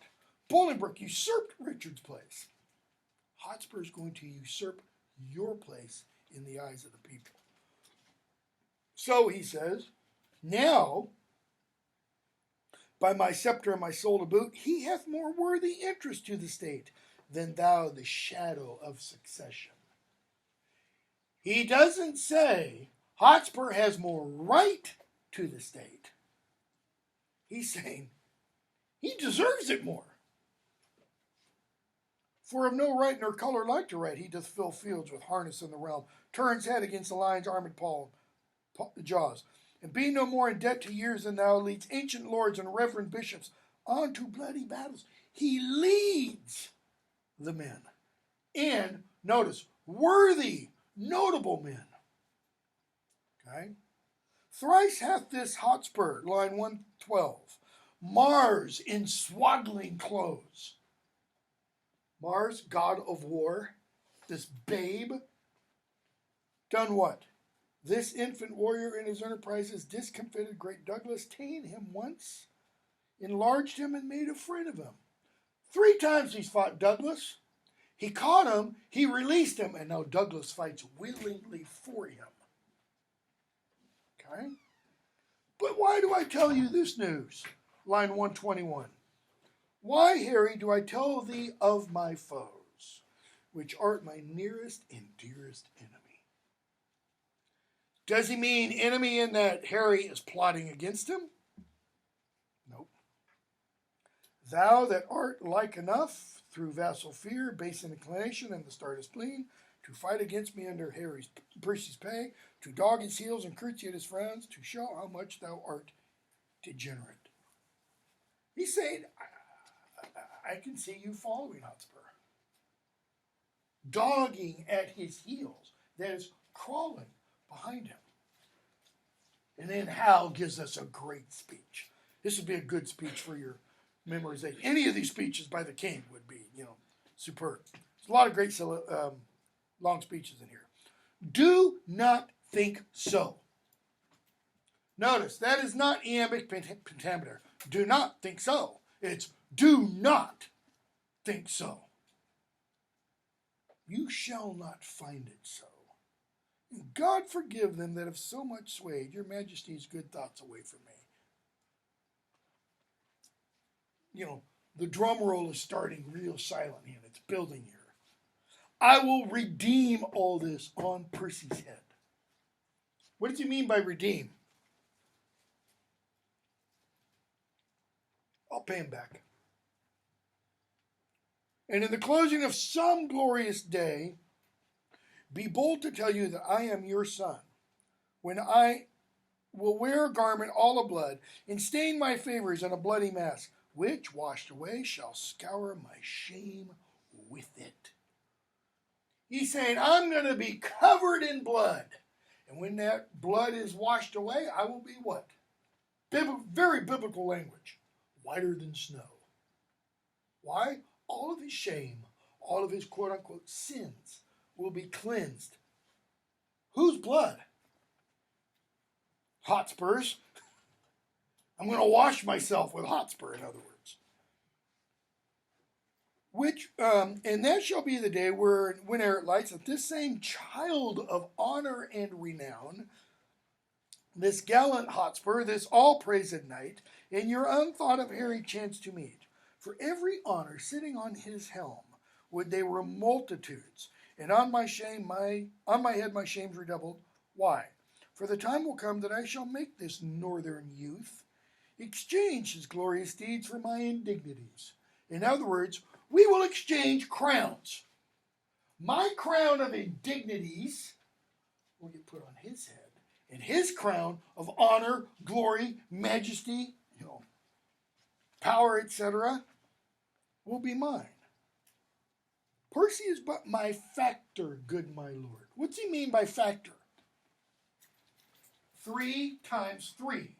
Bolingbroke usurped Richard's place. Hotspur is going to usurp your place in the eyes of the people. So he says, now, by my scepter and my soul to boot, he hath more worthy interest to the state than thou the shadow of succession. He doesn't say Hotspur has more right to the state. He's saying he deserves it more. For of no right nor color like to right, he doth fill fields with harness in the realm, turns head against the lion's armored Jaws. And be no more in debt to years than thou leads ancient lords and reverend bishops on to bloody battles. He leads the men. And notice, worthy, notable men. Okay? Thrice hath this Hotspur, line 112, Mars in swaddling clothes. Mars, god of war, this babe, done what? This infant warrior in his enterprises discomfited great Douglas, ta'en him once, enlarged him, and made a friend of him. 3 times he's fought Douglas. He caught him, he released him, and now Douglas fights willingly for him. Okay? But why do I tell you this news? Line 121. Why, Harry, do I tell thee of my foes, which art my nearest and dearest enemy? Does he mean enemy in that Harry is plotting against him? Nope. Thou that art like enough, through vassal fear, base inclination, and the start of spleen, to fight against me under Percy's pay, to dog his heels and curtsy at his frowns, to show how much thou art degenerate. He's saying, I can see you following Hotspur. Dogging at his heels. That is crawling behind him. And then Hal gives us a great speech. This would be a good speech for your memorization. Any of these speeches by the king would be, superb. There's a lot of great long speeches in here. Do not think so. Notice, that is not iambic pentameter. Do not think so. It's do not think so. You shall not find it so. And God forgive them that have so much swayed your majesty's good thoughts away from me. The drum roll is starting real silently and it's building here. I will redeem all this on Percy's head. What does he mean by redeem? I'll pay him back. And in the closing of some glorious day, be bold to tell you that I am your son, when I will wear a garment all of blood, and stain my favors in a bloody mask, which, washed away, shall scour my shame with it. He's saying, I'm going to be covered in blood. And when that blood is washed away, I will be what? Very biblical language. Whiter than snow. Why? All of his shame, all of his quote-unquote sins will be cleansed. Whose blood? Hotspur's. I'm going to wash myself with Hotspur, in other words. And that shall be the day whene'er it lights that this same child of honor and renown, this gallant Hotspur, this all-praised knight, and your unthought of Harry chance to meet. For every honor sitting on his helm, would they were multitudes, and on my head my shame's redoubled. Why? For the time will come that I shall make this northern youth exchange his glorious deeds for my indignities. In other words, we will exchange crowns. My crown of indignities will get put on his head, and his crown of honor, glory, majesty, power, etc., will be mine. Percy is but my factor, good my lord. What's he mean by factor? 3 times 3.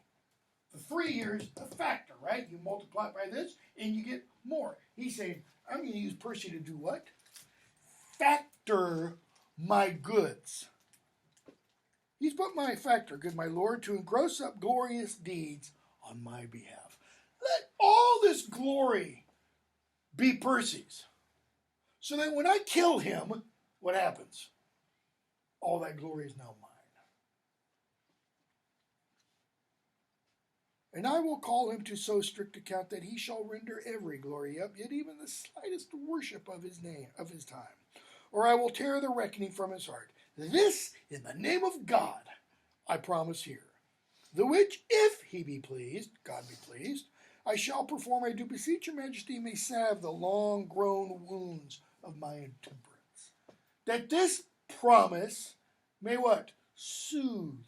The 3 here is a factor, right? You multiply it by this, and you get more. He's saying, I'm going to use Percy to do what? Factor my goods. He's but my factor, good my lord, to engross up glorious deeds on my behalf. Let all this glory be Percy's. So that when I kill him, what happens? All that glory is now mine. And I will call him to so strict account that he shall render every glory up, yet even the slightest worship of his name, of his time. Or I will tear the reckoning from his heart. This, in the name of God, I promise here. The which, if he be pleased, God be pleased, I shall perform. I do beseech your majesty may salve the long-grown wounds of my intemperance. That this promise may what? Soothe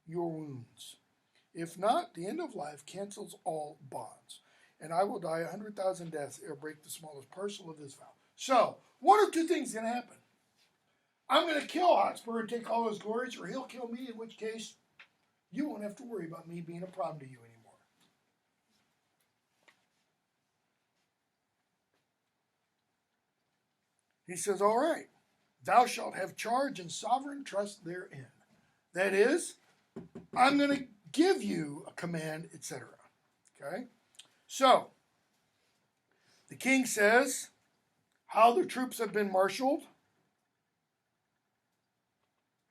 your wounds. If not, the end of life cancels all bonds, and I will die 100,000 deaths ere break the smallest parcel of this vow. So, one of two things can happen. I'm going to kill Hotspur and take all his glories, or he'll kill me, in which case you won't have to worry about me being a problem to you anymore. He says, all right, thou shalt have charge and sovereign trust therein. That is, I'm going to give you a command, etc. Okay? So, the king says how the troops have been marshaled.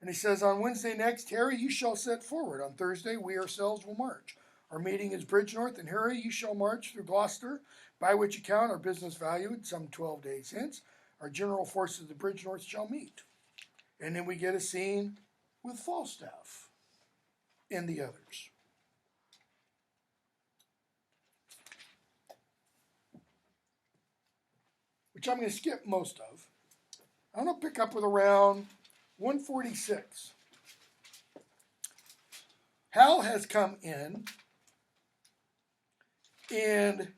And he says, on Wednesday next, Harry, you shall set forward. On Thursday, we ourselves will march. Our meeting is Bridgenorth, and Harry, you shall march through Gloucester, by which account our business valued some 12 days hence. Our general forces of Bridgenorth shall meet. And then we get a scene with Falstaff and the others. Which I'm going to skip most of. I'm going to pick up with around 146. Hal has come in, and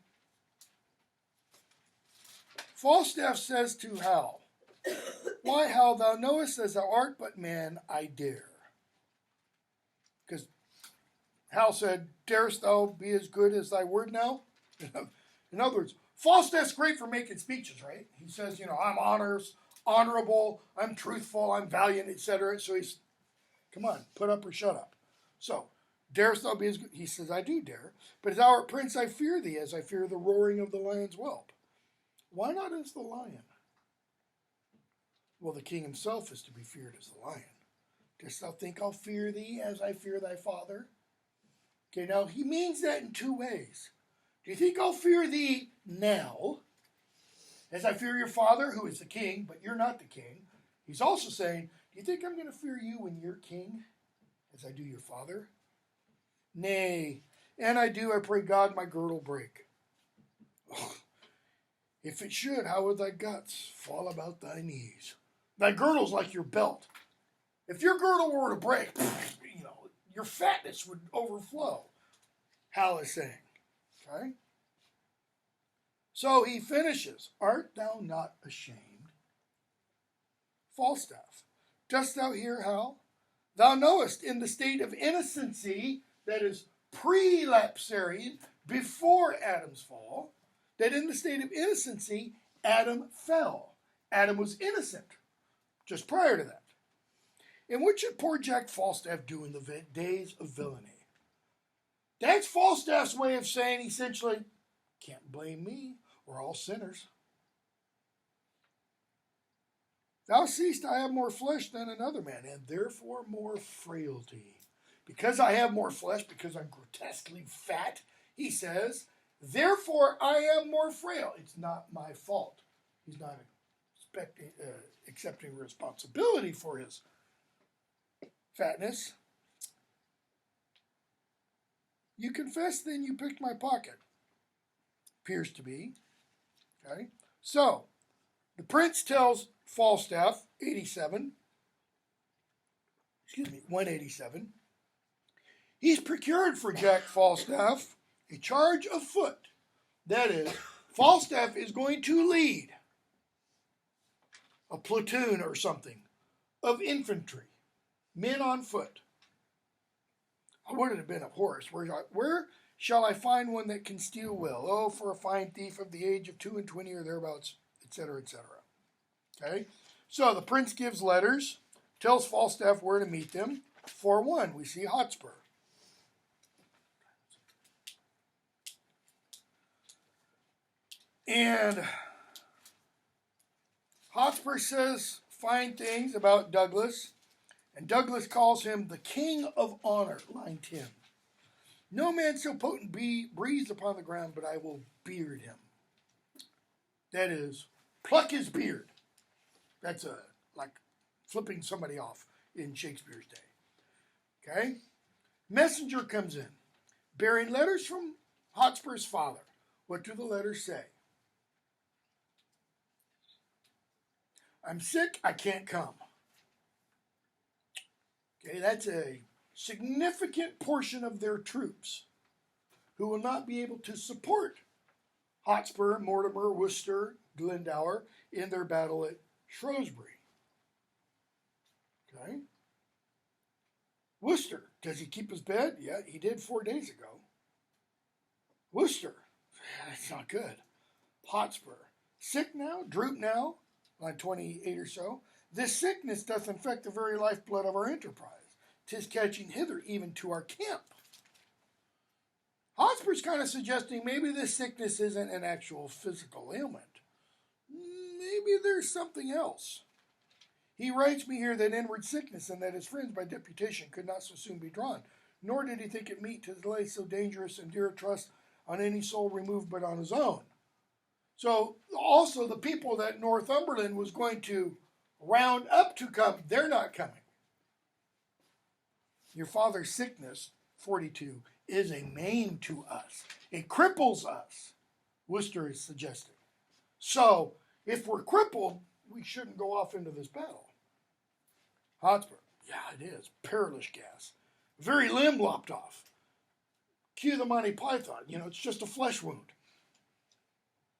Falstaff says to Hal, why, Hal, thou knowest as thou art but man, I dare. Because Hal said, darest thou be as good as thy word now? In other words, Falstaff's great for making speeches, right? He says, I'm honorable, I'm truthful, I'm valiant, etc. So he's, come on, put up or shut up. So, darest thou be as good? He says, I do dare. But as thou art prince, I fear thee, as I fear the roaring of the lion's whelp. Why not as the lion? Well, the king himself is to be feared as the lion. Dost thou think I'll fear thee as I fear thy father? Okay, now he means that in two ways. Do you think I'll fear thee now, as I fear your father, who is the king, but you're not the king? He's also saying, do you think I'm going to fear you when you're king, as I do your father? Nay, and I do, I pray God, my girdle break. If it should, how would thy guts fall about thy knees? Thy girdle's like your belt. If your girdle were to break, your fatness would overflow. Hal is saying, okay? So he finishes, art thou not ashamed? Falstaff, dost thou hear, Hal? Thou knowest in the state of innocency, that is pre-lapsarian, before Adam's fall, that in the state of innocency, Adam fell. Adam was innocent, just prior to that. And what should poor Jack Falstaff do in the days of villainy? That's Falstaff's way of saying, essentially, can't blame me, we're all sinners. Thou seest I have more flesh than another man, and therefore more frailty. Because I have more flesh, because I'm grotesquely fat, he says, therefore I am more frail. It's not my fault. He's not accepting responsibility for his fatness. You confess then you picked my pocket. Appears to be. Okay. So, the prince tells Falstaff, 187, he's procured for Jack Falstaff a charge of foot. That is, Falstaff is going to lead a platoon or something of infantry, men on foot. I would have been a horse. Where shall I find one that can steal well? Oh, for a fine thief of the age of 22 or thereabouts, etc., etc. Okay? So the prince gives letters, tells Falstaff where to meet them. 4-1, we see Hotspur. And Hotspur says fine things about Douglas, and Douglas calls him the king of honor, line 10. No man so potent breathes upon the ground, but I will beard him. That is, pluck his beard. That's like flipping somebody off in Shakespeare's day. Okay? Messenger comes in, bearing letters from Hotspur's father. What do the letters say? I'm sick, I can't come. Okay, that's a significant portion of their troops who will not be able to support Hotspur, Mortimer, Worcester, Glendower in their battle at Shrewsbury. Okay? Worcester, does he keep his bed? Yeah, he did 4 days ago. Worcester, that's not good. Hotspur, sick now, droop now, line 28 or so. This sickness doth infect the very lifeblood of our enterprise. 'Tis catching hither even to our camp. Hotspur's kind of suggesting maybe this sickness isn't an actual physical ailment. Maybe there's something else. He writes me here that inward sickness and that his friends by deputation could not so soon be drawn, nor did he think it meet to delay so dangerous and dear a trust on any soul removed but on his own. So also the people that Northumberland was going to round up to come, they're not coming. Your father's sickness, 42, is a maim to us. It cripples us, Worcester is suggesting. So if we're crippled, we shouldn't go off into this battle. Hotspur, yeah, it is. Perilous gas. Very limb lopped off. Cue the Monty Python. It's just a flesh wound.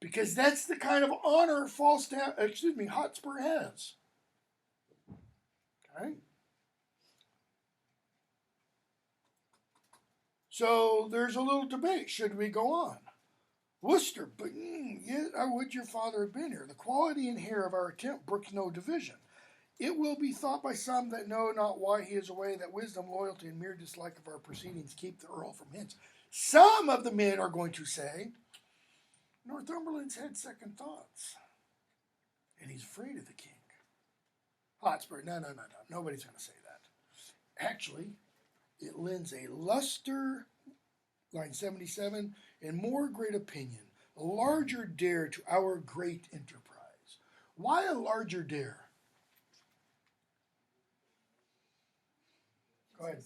Because that's the kind of honor Hotspur has. Okay? So there's a little debate. Should we go on? Worcester, but yet I would your father have been here. The quality and hair of our attempt brooks no division. It will be thought by some that know not why he is away, that wisdom, loyalty, and mere dislike of our proceedings keep the Earl from hence. Some of the men are going to say, Northumberland's had second thoughts, and he's afraid of the king. Hotspur, no. Nobody's going to say that. Actually, it lends a luster, line 77, and more great opinion, a larger dare to our great enterprise. Why a larger dare? Go ahead.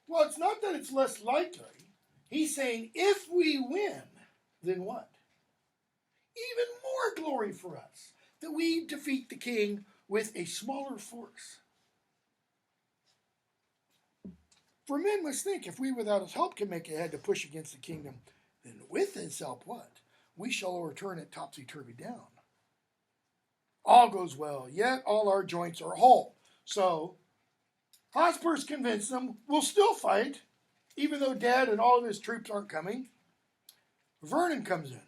Well, it's not that it's less likely. He's saying if we win, then what? Even more glory for us, that we defeat the king with a smaller force. For men must think, if we without his help can make a head to push against the kingdom, then with his help what? We shall overturn it topsy-turvy down. All goes well, yet all our joints are whole. So, Hotspur's convinced them we'll still fight, even though Dad and all of his troops aren't coming. Vernon comes in.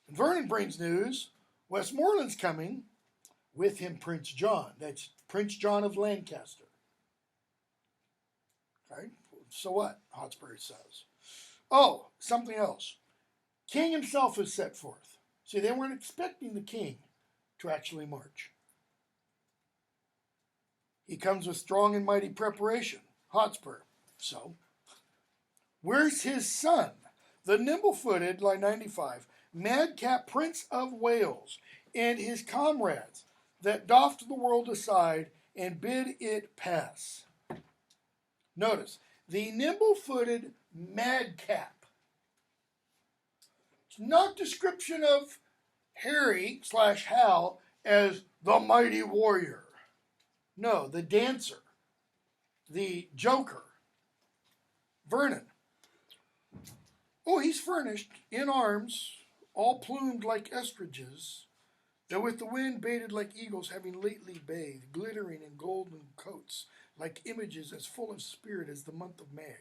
And Vernon brings news. Westmoreland's coming, with him Prince John. That's Prince John of Lancaster. Okay, so what? Hotspur says. Oh, something else. King himself is set forth. See, they weren't expecting the king to actually march. He comes with strong and mighty preparation. Hotspur. So, where's his son? The nimble-footed, line 95, madcap Prince of Wales, and his comrades that doffed the world aside and bid it pass. Notice, the nimble-footed madcap. It's not description of Harry/Hal as the mighty warrior. No, the dancer, the joker, Vernon. Oh, he's furnished in arms, all plumed like estridges, that with the wind baited like eagles having lately bathed, glittering in golden coats, like images as full of spirit as the month of May,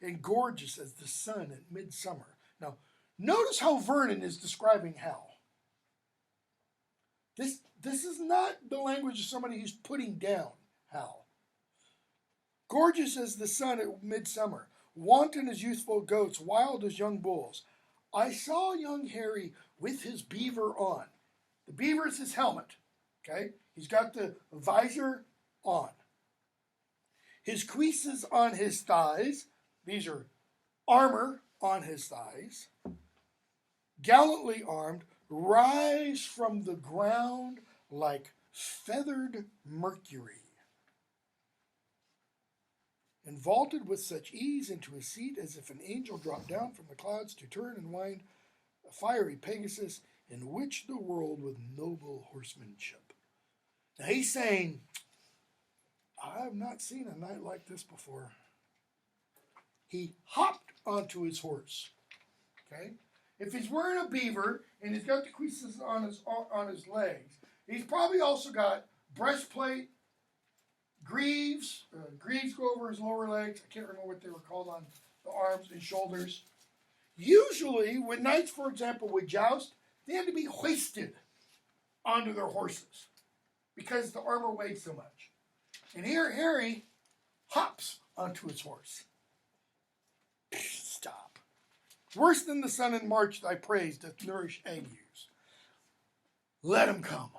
and gorgeous as the sun at midsummer. Now, notice how Vernon is describing Hal. This is not the language of somebody who's putting down Hal. Gorgeous as the sun at midsummer, wanton as youthful goats, wild as young bulls. I saw young Harry with his beaver on. The beaver is his helmet. Okay? He's got the visor on. His cuisses on his thighs. These are armor on his thighs. Gallantly armed, rise from the ground like feathered Mercury, and vaulted with such ease into his seat as if an angel dropped down from the clouds to turn and wind a fiery Pegasus, and witch the world with noble horsemanship. Now he's saying, I have not seen a knight like this before. He hopped onto his horse. Okay? If he's wearing a beaver and he's got the creases on his legs, he's probably also got breastplate, greaves. Greaves go over his lower legs. I can't remember what they were called on the arms and shoulders. Usually, when knights, for example, would joust, they had to be hoisted onto their horses because the armor weighed so much. And here Harry hops onto his horse. Stop. Worse than the sun in March thy praise doth nourish agues. Let them come.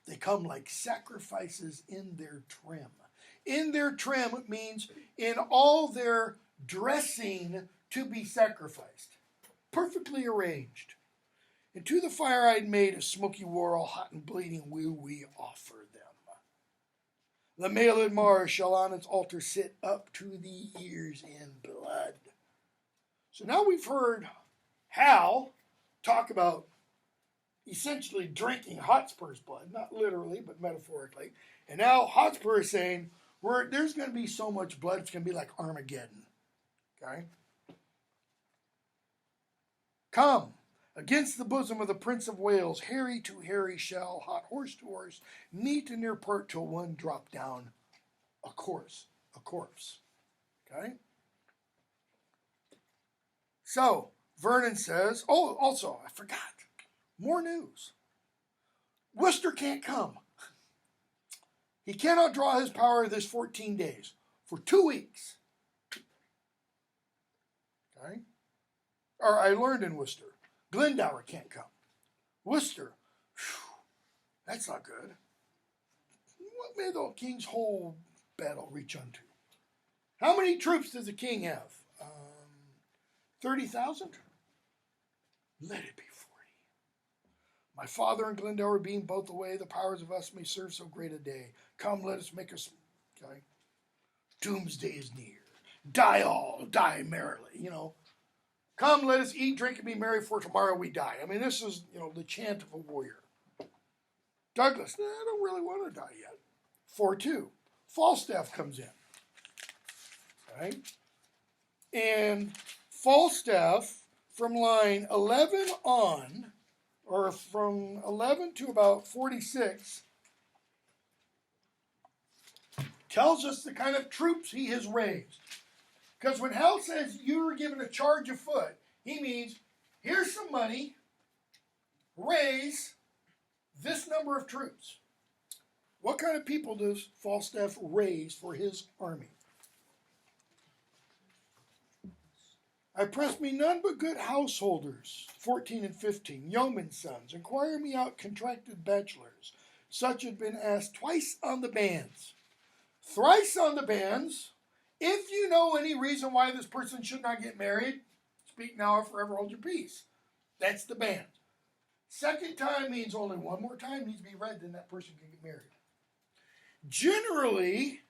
They come like sacrifices in their trim. In their trim means in all their dressing to be sacrificed. Perfectly arranged. And to the fire-eyed maid of smoky war, all hot and bleeding, will we offer them. The mailed Mars shall on its altar sit up to the ears in blood. So now we've heard Hal talk about essentially drinking Hotspur's blood, not literally, but metaphorically. And now Hotspur is saying, there's going to be so much blood, it's going to be like Armageddon. Okay? Come, against the bosom of the Prince of Wales, Harry to Harry shall, hot horse to horse, meet in their part till one drop down a corpse. Okay? So, Vernon says, oh, also, I forgot. More news. Worcester can't come. He cannot draw his power this 14 days. For 2 weeks. Okay? Or I learned in Worcester. Glendower can't come. Worcester. Whew, that's not good. What may the king's whole battle reach unto? How many troops does the king have? 30,000? Let it be 40. My father and Glendower being both away, the powers of us may serve so great a day. Come, let us make us, okay? Doomsday is near. Die all, die merrily, you know. Come, let us eat, drink, and be merry, for tomorrow we die. I mean, this is, the chant of a warrior. Douglas, I don't really want to die yet. 4-2. Falstaff comes in. Right? And Falstaff, from line 11 on, or from 11 to about 46, tells us the kind of troops he has raised. Because when Hal says you were given a charge afoot, he means here's some money, raise this number of troops. What kind of people does Falstaff raise for his army? I press me none but good householders, 14 and 15, yeomen's sons, inquire me out contracted bachelors, such had been asked twice on the bands, thrice on the bands. If you know any reason why this person should not get married, speak now or forever hold your peace. That's the band. Second time means only one more time needs to be read, then that person can get married. Generally,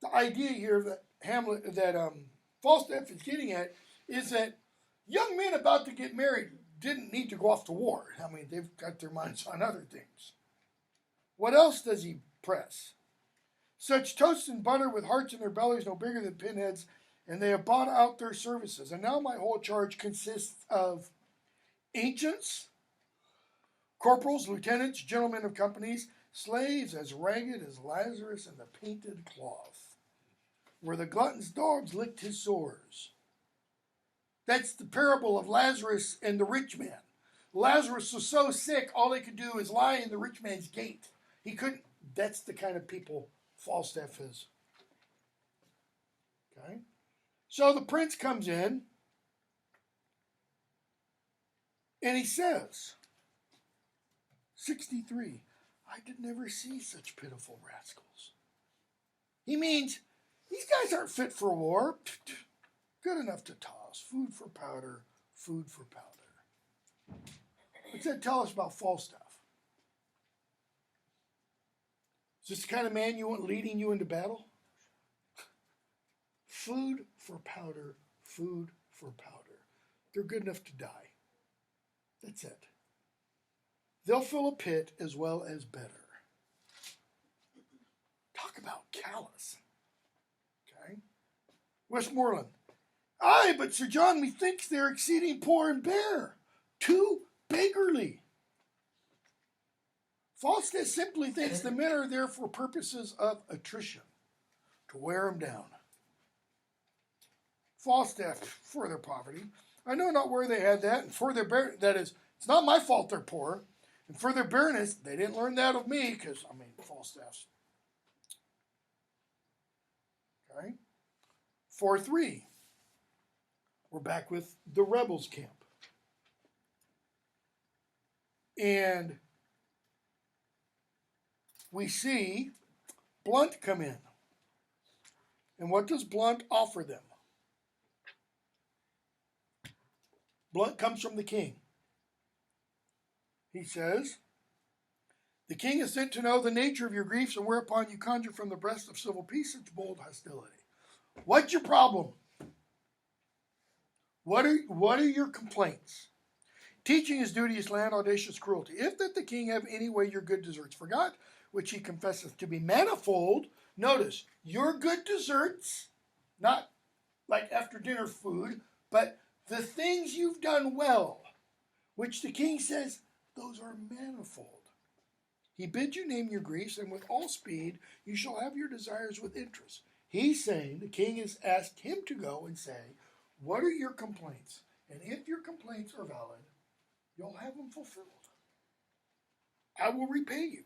the idea here that Falstaff is getting at is that young men about to get married didn't need to go off to war. I mean, they've got their minds on other things. What else does he press? Such toast and butter with hearts in their bellies no bigger than pinheads, and they have bought out their services. And now my whole charge consists of ancients, corporals, lieutenants, gentlemen of companies, slaves as ragged as Lazarus in the painted cloth, where the glutton's dogs licked his sores. That's the parable of Lazarus and the rich man. Lazarus was so sick, all he could do is lie in the rich man's gate. He couldn't. That's the kind of people Falstaff is. Okay? So the prince comes in, and he says, 63, I did never see such pitiful rascals. He means, these guys aren't fit for war. Good enough to toss. Food for powder, food for powder. What's that tell us about Falstaff? Is this the kind of man you want leading you into battle? Food for powder, food for powder. They're good enough to die. That's it. They'll fill a pit as well as better. about callous. Okay. Westmoreland. Aye, but Sir John, methinks they're exceeding poor and bare, too beggarly. Falstaff simply thinks the men are there for purposes of attrition, to wear them down. Falstaff, for their poverty. I know not where they had that, and for their that is, it's not my fault they're poor. And for their bareness, they didn't learn that of me, because, I mean, Falstaff's. Okay. 4-3. We're back with the rebels camp. And we see Blunt come in. And what does Blunt offer them? Blunt comes from the king. He says, the king is sent to know the nature of your griefs, and whereupon you conjure from the breast of civil peace such bold hostility. What's your problem? What are your complaints? Teaching his duteous land, audacious cruelty. If that the king have any way your good deserts forgot, which he confesseth to be manifold. Notice, your good deserts, not like after dinner food, but the things you've done well, which the king says, those are manifold. He bids you name your griefs, and with all speed you shall have your desires with interest. He's saying, the king has asked him to go and say, what are your complaints? And if your complaints are valid, you'll have them fulfilled. I will repay you.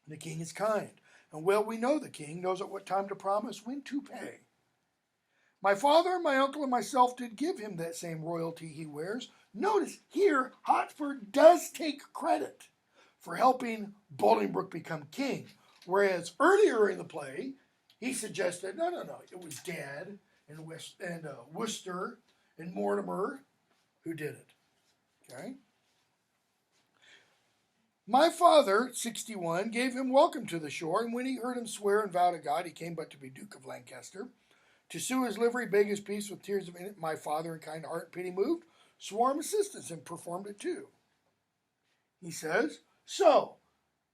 The king is kind, and well we know the king knows at what time to promise, when to pay. My father, my uncle, and myself did give him that same royalty he wears. Notice here, Hotspur does take credit for helping Bolingbroke become king, whereas earlier in the play, he suggested, no, it was Dad and Worcester and Mortimer who did it. Okay? My father, 61, gave him welcome to the shore, and when he heard him swear and vow to God, he came but to be Duke of Lancaster. To sue his livery, beg his peace with tears of my father in kind heart and pity moved, swore him assistance and performed it too. He says, so,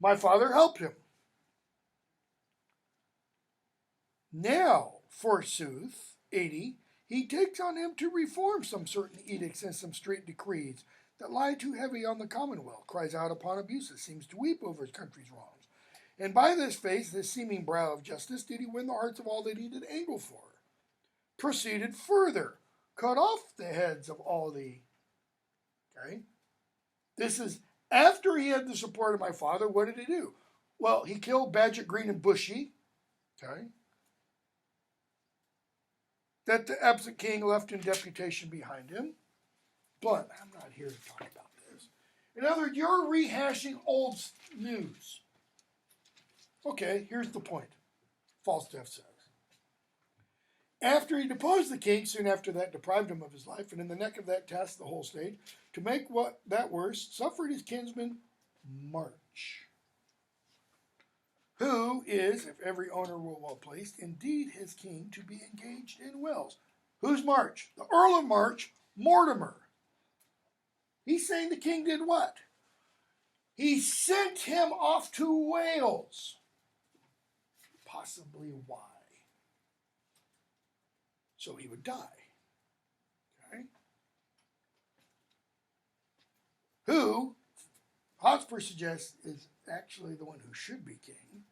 my father helped him. Now, forsooth, 80, he takes on him to reform some certain edicts and some straight decrees that lie too heavy on the commonwealth, cries out upon abuses, seems to weep over his country's wrongs. And by this face, this seeming brow of justice, did he win the hearts of all that he did angle for. Proceeded further, cut off the heads of all the, okay? This is after he had the support of my father. What did he do? Well, he killed Badget, Green, and Bushy, okay? That the absent king left in deputation behind him. Blunt, I'm not here to talk about this. In other words, you're rehashing old news. Okay, here's the point. Falstaff says. After he deposed the king, soon after that deprived him of his life, and in the neck of that tasked the whole state, to make what that worse, suffered his kinsman March, who is, if every owner were well placed, indeed his king to be engaged in wells. Who's March? The Earl of March, Mortimer. He's saying the king did what? He sent him off to Wales. Possibly why? So he would die. Okay? Who, Hotspur suggests, is actually the one who should be king.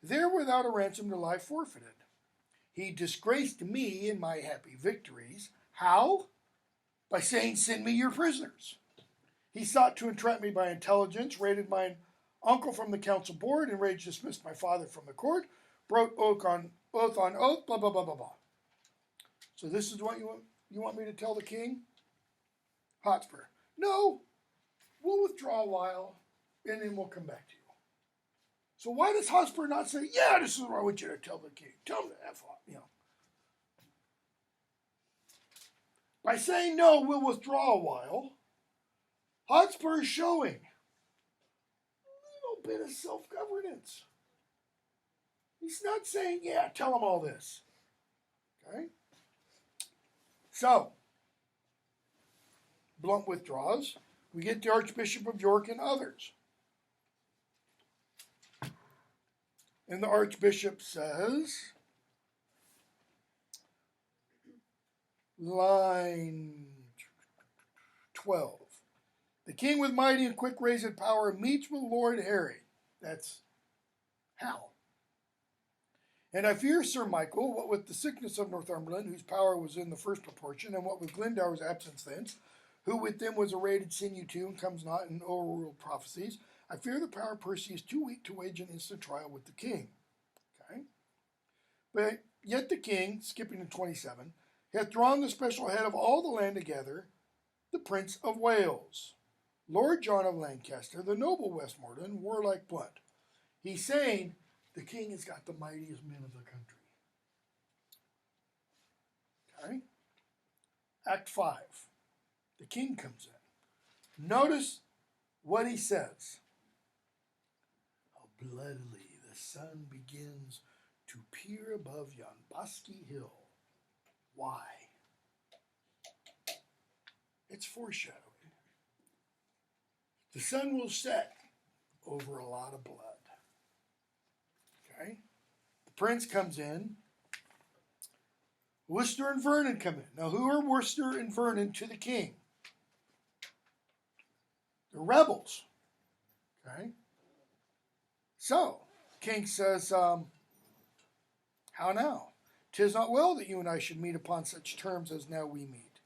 There without a ransom to lie forfeited. He disgraced me in my happy victories. How? By saying, send me your prisoners. He sought to entrap me by intelligence, raided mine uncle from the council board, in rage dismissed my father from the court, broke oath on oath, blah, blah, blah, blah, blah. So this is what you want me to tell the king? Hotspur. No, we'll withdraw a while, and then we'll come back to you. So why does Hotspur not say, yeah, this is what I want you to tell the king. Tell him to F off, By saying no, we'll withdraw a while, Hotspur is showing a little bit of self-governance. He's not saying, yeah, tell him all this. Okay? So, Blunt withdraws. We get the Archbishop of York and others. And the Archbishop says, line 12. The king with mighty and quick raised power meets with Lord Harry. That's Hal. And I fear, Sir Michael, what with the sickness of Northumberland, whose power was in the first proportion, and what with Glendower's absence thence, who with them was arrayed sinew too, and comes not in oral prophecies, I fear the power of Percy is too weak to wage an instant trial with the king. Okay? But yet the king, skipping to 27, hath drawn the special head of all the land together, the Prince of Wales, Lord John of Lancaster, the noble Westmoreland, warlike Blunt. He's saying the king has got the mightiest men of the country. Okay? Act 5. The king comes in. Notice what he says. How bloodily the sun begins to peer above yon bosky hill. Why? It's foreshadowing. The sun will set over a lot of blood. Okay? The prince comes in. Worcester and Vernon come in. Now, who are Worcester and Vernon to the king? They're rebels. Okay? So, king says, how now? 'Tis not well that you and I should meet upon such terms as now we meet.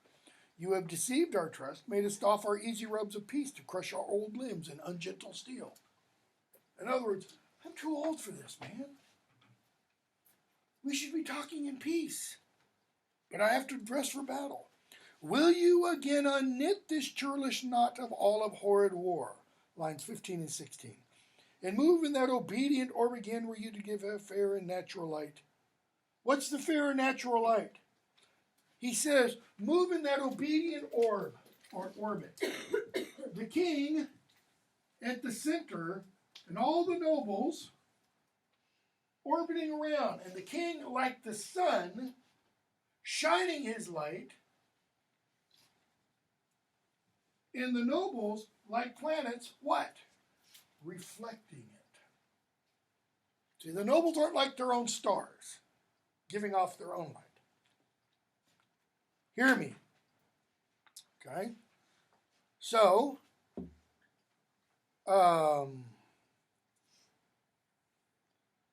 You have deceived our trust, made us doff our easy robes of peace to crush our old limbs in ungentle steel. In other words, I'm too old for this, man. We should be talking in peace. But I have to dress for battle. Will you again unknit this churlish knot of olive horrid war? Lines 15 and 16. And move in that obedient orb again were you to give a fair and natural light. What's the fair and natural light? He says, move in that obedient orb, or orbit. The king at the center, and all the nobles orbiting around. And the king, like the sun, shining his light, and the nobles, like planets, what? Reflecting it. See, the nobles aren't like their own stars, giving off their own light. Hear me. Okay? So,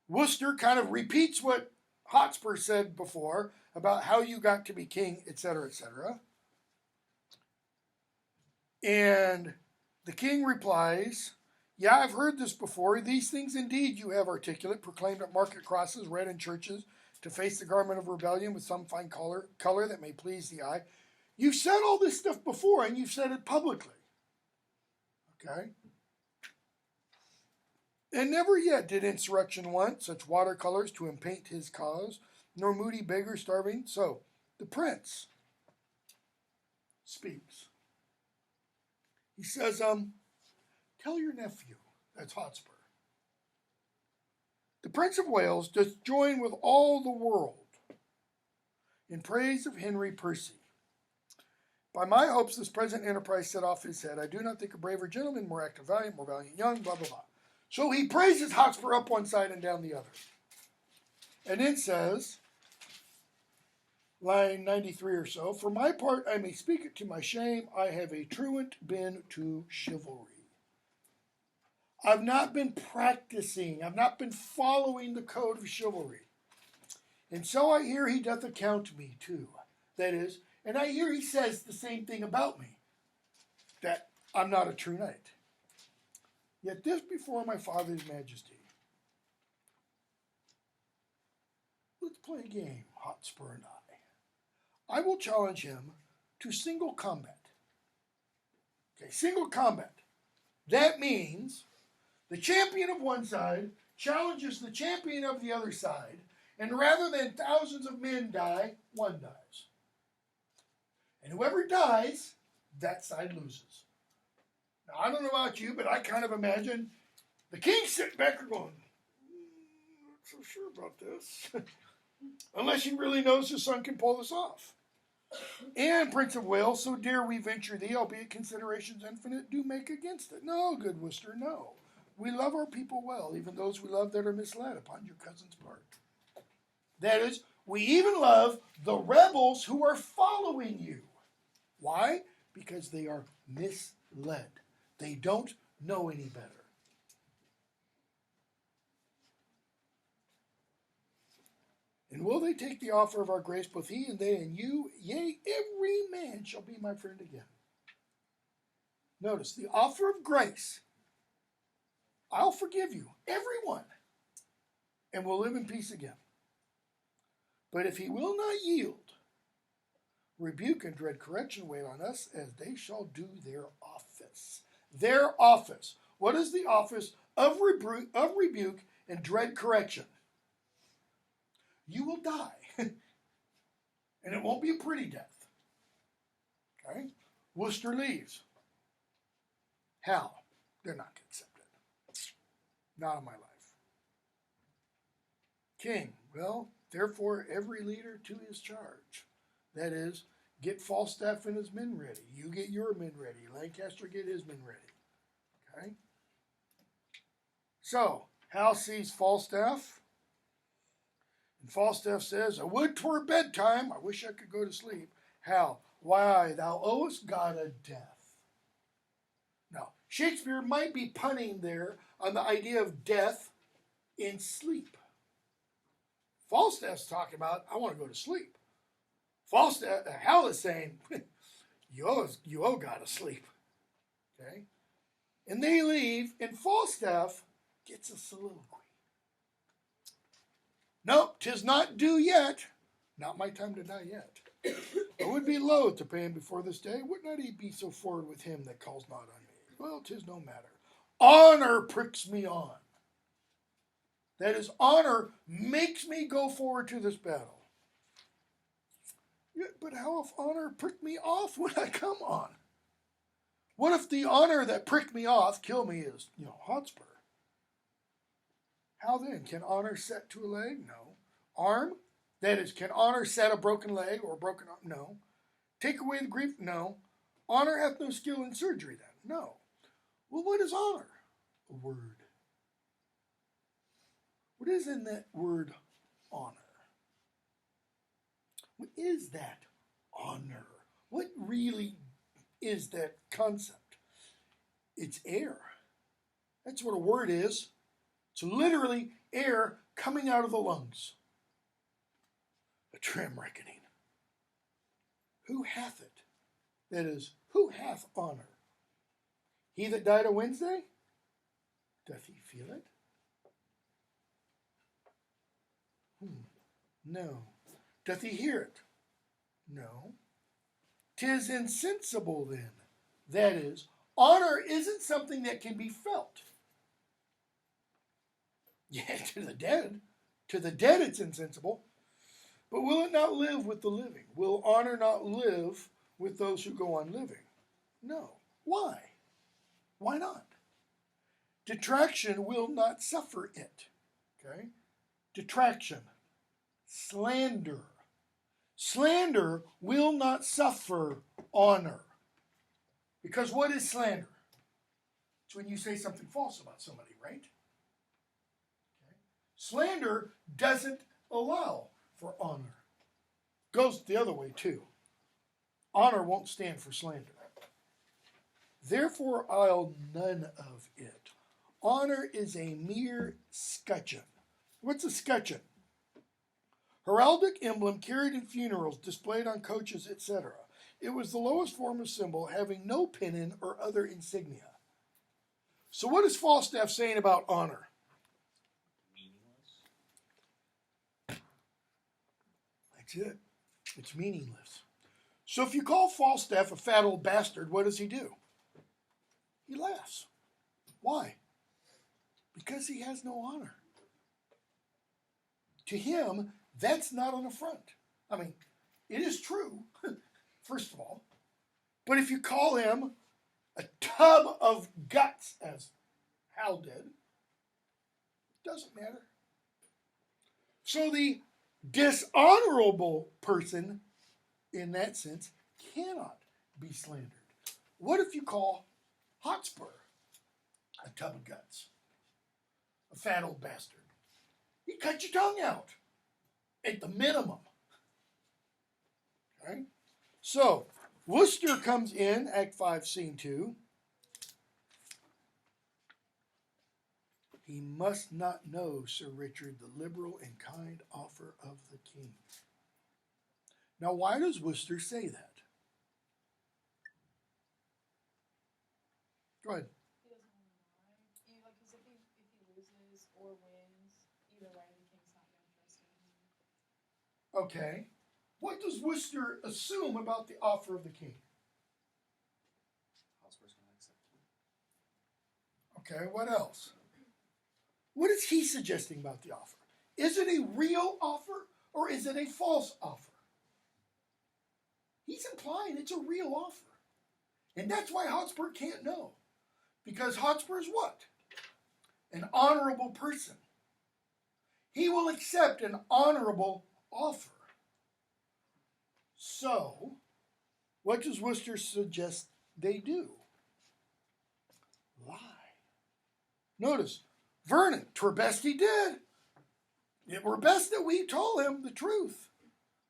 Worcester kind of repeats what Hotspur said before about how you got to be king, etc., etc. And the king replies, yeah, I've heard this before. These things indeed you have articulate, proclaimed at market crosses, read in churches, to face the garment of rebellion with some fine color that may please the eye. You've said all this stuff before, and you've said it publicly. Okay? And never yet did insurrection want such watercolors to impaint his cause, nor moody beggar starving. So, the prince speaks. He says, tell your nephew, that's Hotspur, the Prince of Wales doth join with all the world in praise of Henry Percy. By my hopes, this present enterprise set off his head. I do not think a braver gentleman, more active valiant, more valiant young, blah, blah, blah. So he praises Hotspur up one side and down the other. And then says, line 93 or so, for my part, I may speak it to my shame, I have a truant been to chivalry. I've not been practicing, I've not been following the code of chivalry. And so I hear he doth account me too. That is, and I hear he says the same thing about me, that I'm not a true knight. Yet this before my father's majesty. Let's play a game, Hotspur and I. I will challenge him to single combat. Okay, single combat. That means the champion of one side challenges the champion of the other side, and rather than thousands of men die, one dies. And whoever dies, that side loses. Now, I don't know about you, but I kind of imagine the king sitting back and going, not so sure about this. Unless he really knows his son can pull this off. And, Prince of Wales, so dare we venture thee, albeit considerations infinite do make against it. No, good Worcester, no. we love our people well, even those we love that are misled upon your cousin's part. That is, we even love the rebels who are following you. Why? Because they are misled. They don't know any better. And will they take the offer of our grace, both he and they and you? Yea, every man shall be my friend again. Notice, the offer of grace. I'll forgive you, everyone, and we'll live in peace again. But if he will not yield, rebuke and dread correction wait on us, as they shall do their office. Their office. What is the office of rebuke and dread correction? You will die. And it won't be a pretty death. Okay? Worcester leaves. Hell, they're not accepted. Not in my life. King, well, therefore every leader to his charge. That is, get Falstaff and his men ready. You get your men ready. Lancaster get his men ready. Okay? So, Hal sees Falstaff. And Falstaff says, I would 'twere bedtime. I wish I could go to sleep. Hal, why, thou owest God a death. Now, Shakespeare might be punning there on the idea of death in sleep. Falstaff's talking about, I want to go to sleep. Hal is saying, you owe God a sleep. Okay? And they leave, and Falstaff gets a soliloquy. Nope, 'tis not due yet. Not my time to die yet. I would be loath to pay him before this day. Would not he be so forward with him that calls not on me? Well, 'tis no matter. Honor pricks me on. That is, honor makes me go forward to this battle. Yeah, but how if honor pricked me off when I come on? What if the honor that pricked me off, kill me, is, Hotspur? How then? Can honor set to a leg? No. Arm? That is, can honor set a broken leg or a broken arm? No. Take away the grief? No. Honor hath no skill in surgery then? No. Well, what is honor? A word. What is in that word honor? What is that honor? What really is that concept? It's air. That's what a word is. It's literally air coming out of the lungs. A trim reckoning. Who hath it? That is, who hath honor? He that died a Wednesday? Doth he feel it? No. Doth he hear it? No. 'Tis insensible then. That is, honor isn't something that can be felt. Yeah, to the dead. To the dead it's insensible. But will it not live with the living? Will honor not live with those who go on living? No. Why? Why not? Detraction will not suffer it. Okay? Detraction. Slander. Slander will not suffer honor. Because what is slander? It's when you say something false about somebody, right? Okay. Slander doesn't allow for honor. Goes the other way too. Honor won't stand for slander. Therefore I'll none of it. Honor is a mere scutcheon. What's a scutcheon? Heraldic emblem carried in funerals, displayed on coaches, etc. It was the lowest form of symbol, having no pennon or other insignia. So what is Falstaff saying about honor? Meaningless. That's it. It's meaningless. So if you call Falstaff a fat old bastard, what does he do? He laughs. Why? Because he has no honor. To him, that's not an affront. I mean, it is true, first of all. But if you call him a tub of guts, as Hal did, it doesn't matter. So the dishonorable person, in that sense, cannot be slandered. What if you call Hotspur a tub of guts? a fat old bastard. He'd cut your tongue out at the minimum. Okay? So, Worcester comes in, Act 5, Scene 2. He must not know, Sir Richard, the liberal and kind offer of the king. Now, why does Worcester say that? Go ahead. He doesn't want to lie. Because if he loses or wins, either way, the king's not going to trust him. Okay. What does Worcester assume about the offer of the king? Hotspur's going to accept it. Okay, what else? What is he suggesting about the offer? Is it a real offer or is it a false offer? He's implying it's a real offer. And that's why Hotspur can't know. Because Hotspur is what? An honorable person. He will accept an honorable offer. So, what does Worcester suggest they do? Lie. Notice, Vernon, 'twere best he did. It were best that we told him the truth.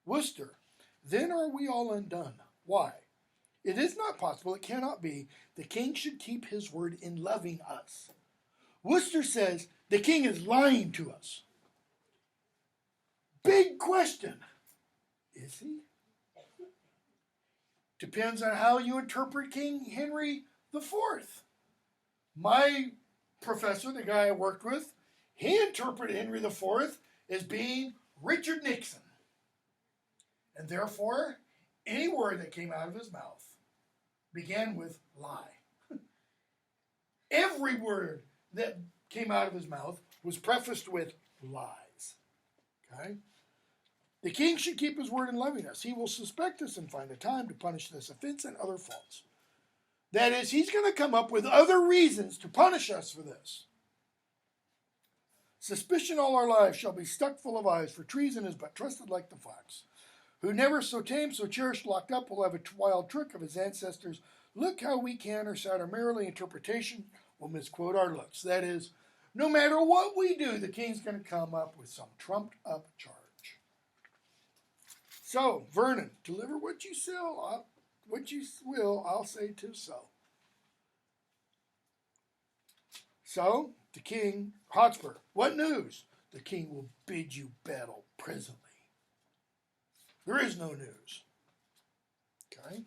Worcester, then are we all undone. Why? It is not possible, it cannot be, the king should keep his word in loving us. Worcester says the king is lying to us. Big question. Is he? Depends on how you interpret King Henry IV. My professor, the guy I worked with, he interpreted Henry IV as being Richard Nixon. And therefore, any word that came out of his mouth began with lie. Every word that came out of his mouth was prefaced with lies. Okay? The king should keep his word in loving us. He will suspect us and find a time to punish this offense and other faults. That is, he's going to come up with other reasons to punish us for this. Suspicion all our lives shall be stuck full of eyes, for treason is but trusted like the fox. Who never so tame, so cherished, locked up, will have a wild trick of his ancestors. Look how we can, or sadder merrily, interpretation will misquote our looks. That is, no matter what we do, the king's going to come up with some trumped up charge. So, Vernon, deliver what you will, I'll say 'tis so. So, the king, Hotspur, what news? The king will bid you battle presently. There is no news. Okay?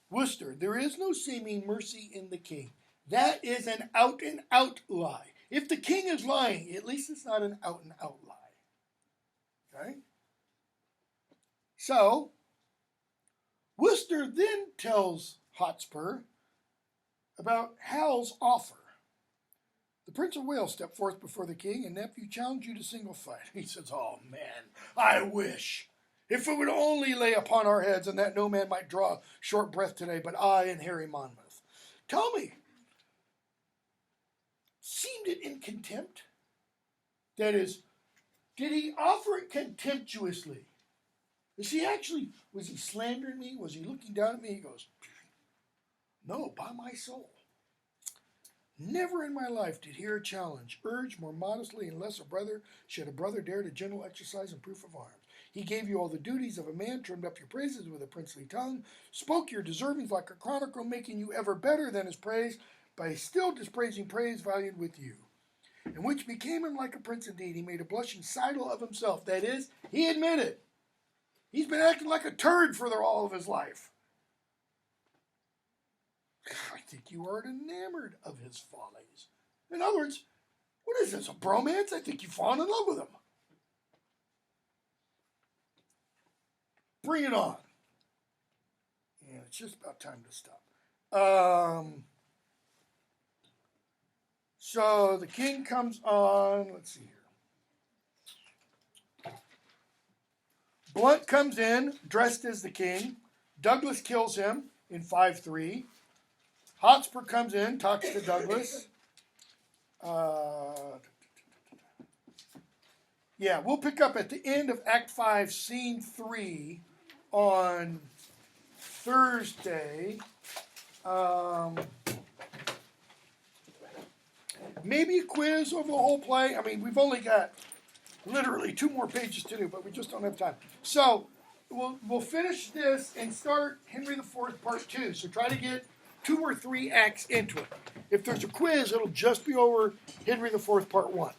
Worcester, there is no seeming mercy in the king. That is an out and out lie. If the king is lying, at least it's not an out and out lie. Okay? So, Worcester then tells Hotspur about Hal's offer. The Prince of Wales stepped forth before the king, and nephew challenged you to single fight. He says, oh man, I wish. If it would only lay upon our heads, and that no man might draw short breath today, but I and Harry Monmouth. Tell me, seemed it in contempt? That is, did he offer it contemptuously? Was he slandering me? Was he looking down at me? He goes, no, by my soul. Never in my life did hear a challenge urged more modestly unless should a brother dare to gentle exercise and proof of arms. He gave you all the duties of a man, trimmed up your praises with a princely tongue, spoke your deservings like a chronicle, making you ever better than his praise, by still dispraising praise valued with you. And which became him like a prince indeed. He made a blushing sidle of himself. That is, he admitted. He's been acting like a turd for all of his life. I think you are enamored of his follies. In other words, what is this, a bromance? I think you've fallen in love with him. Bring it on. And it's just about time to stop. So the king comes on, let's see here. Blunt comes in, dressed as the king. Douglas kills him in 5-3. Hotspur comes in, talks to Douglas. We'll pick up at the end of Act 5, Scene 3 on Thursday. Maybe a quiz over the whole play. I mean, we've only got literally 2 more pages to do, but we just don't have time. So we'll finish this and start Henry IV Part 2. So try to get 2 or 3 acts into it. If there's a quiz, it'll just be over Henry IV Part 1.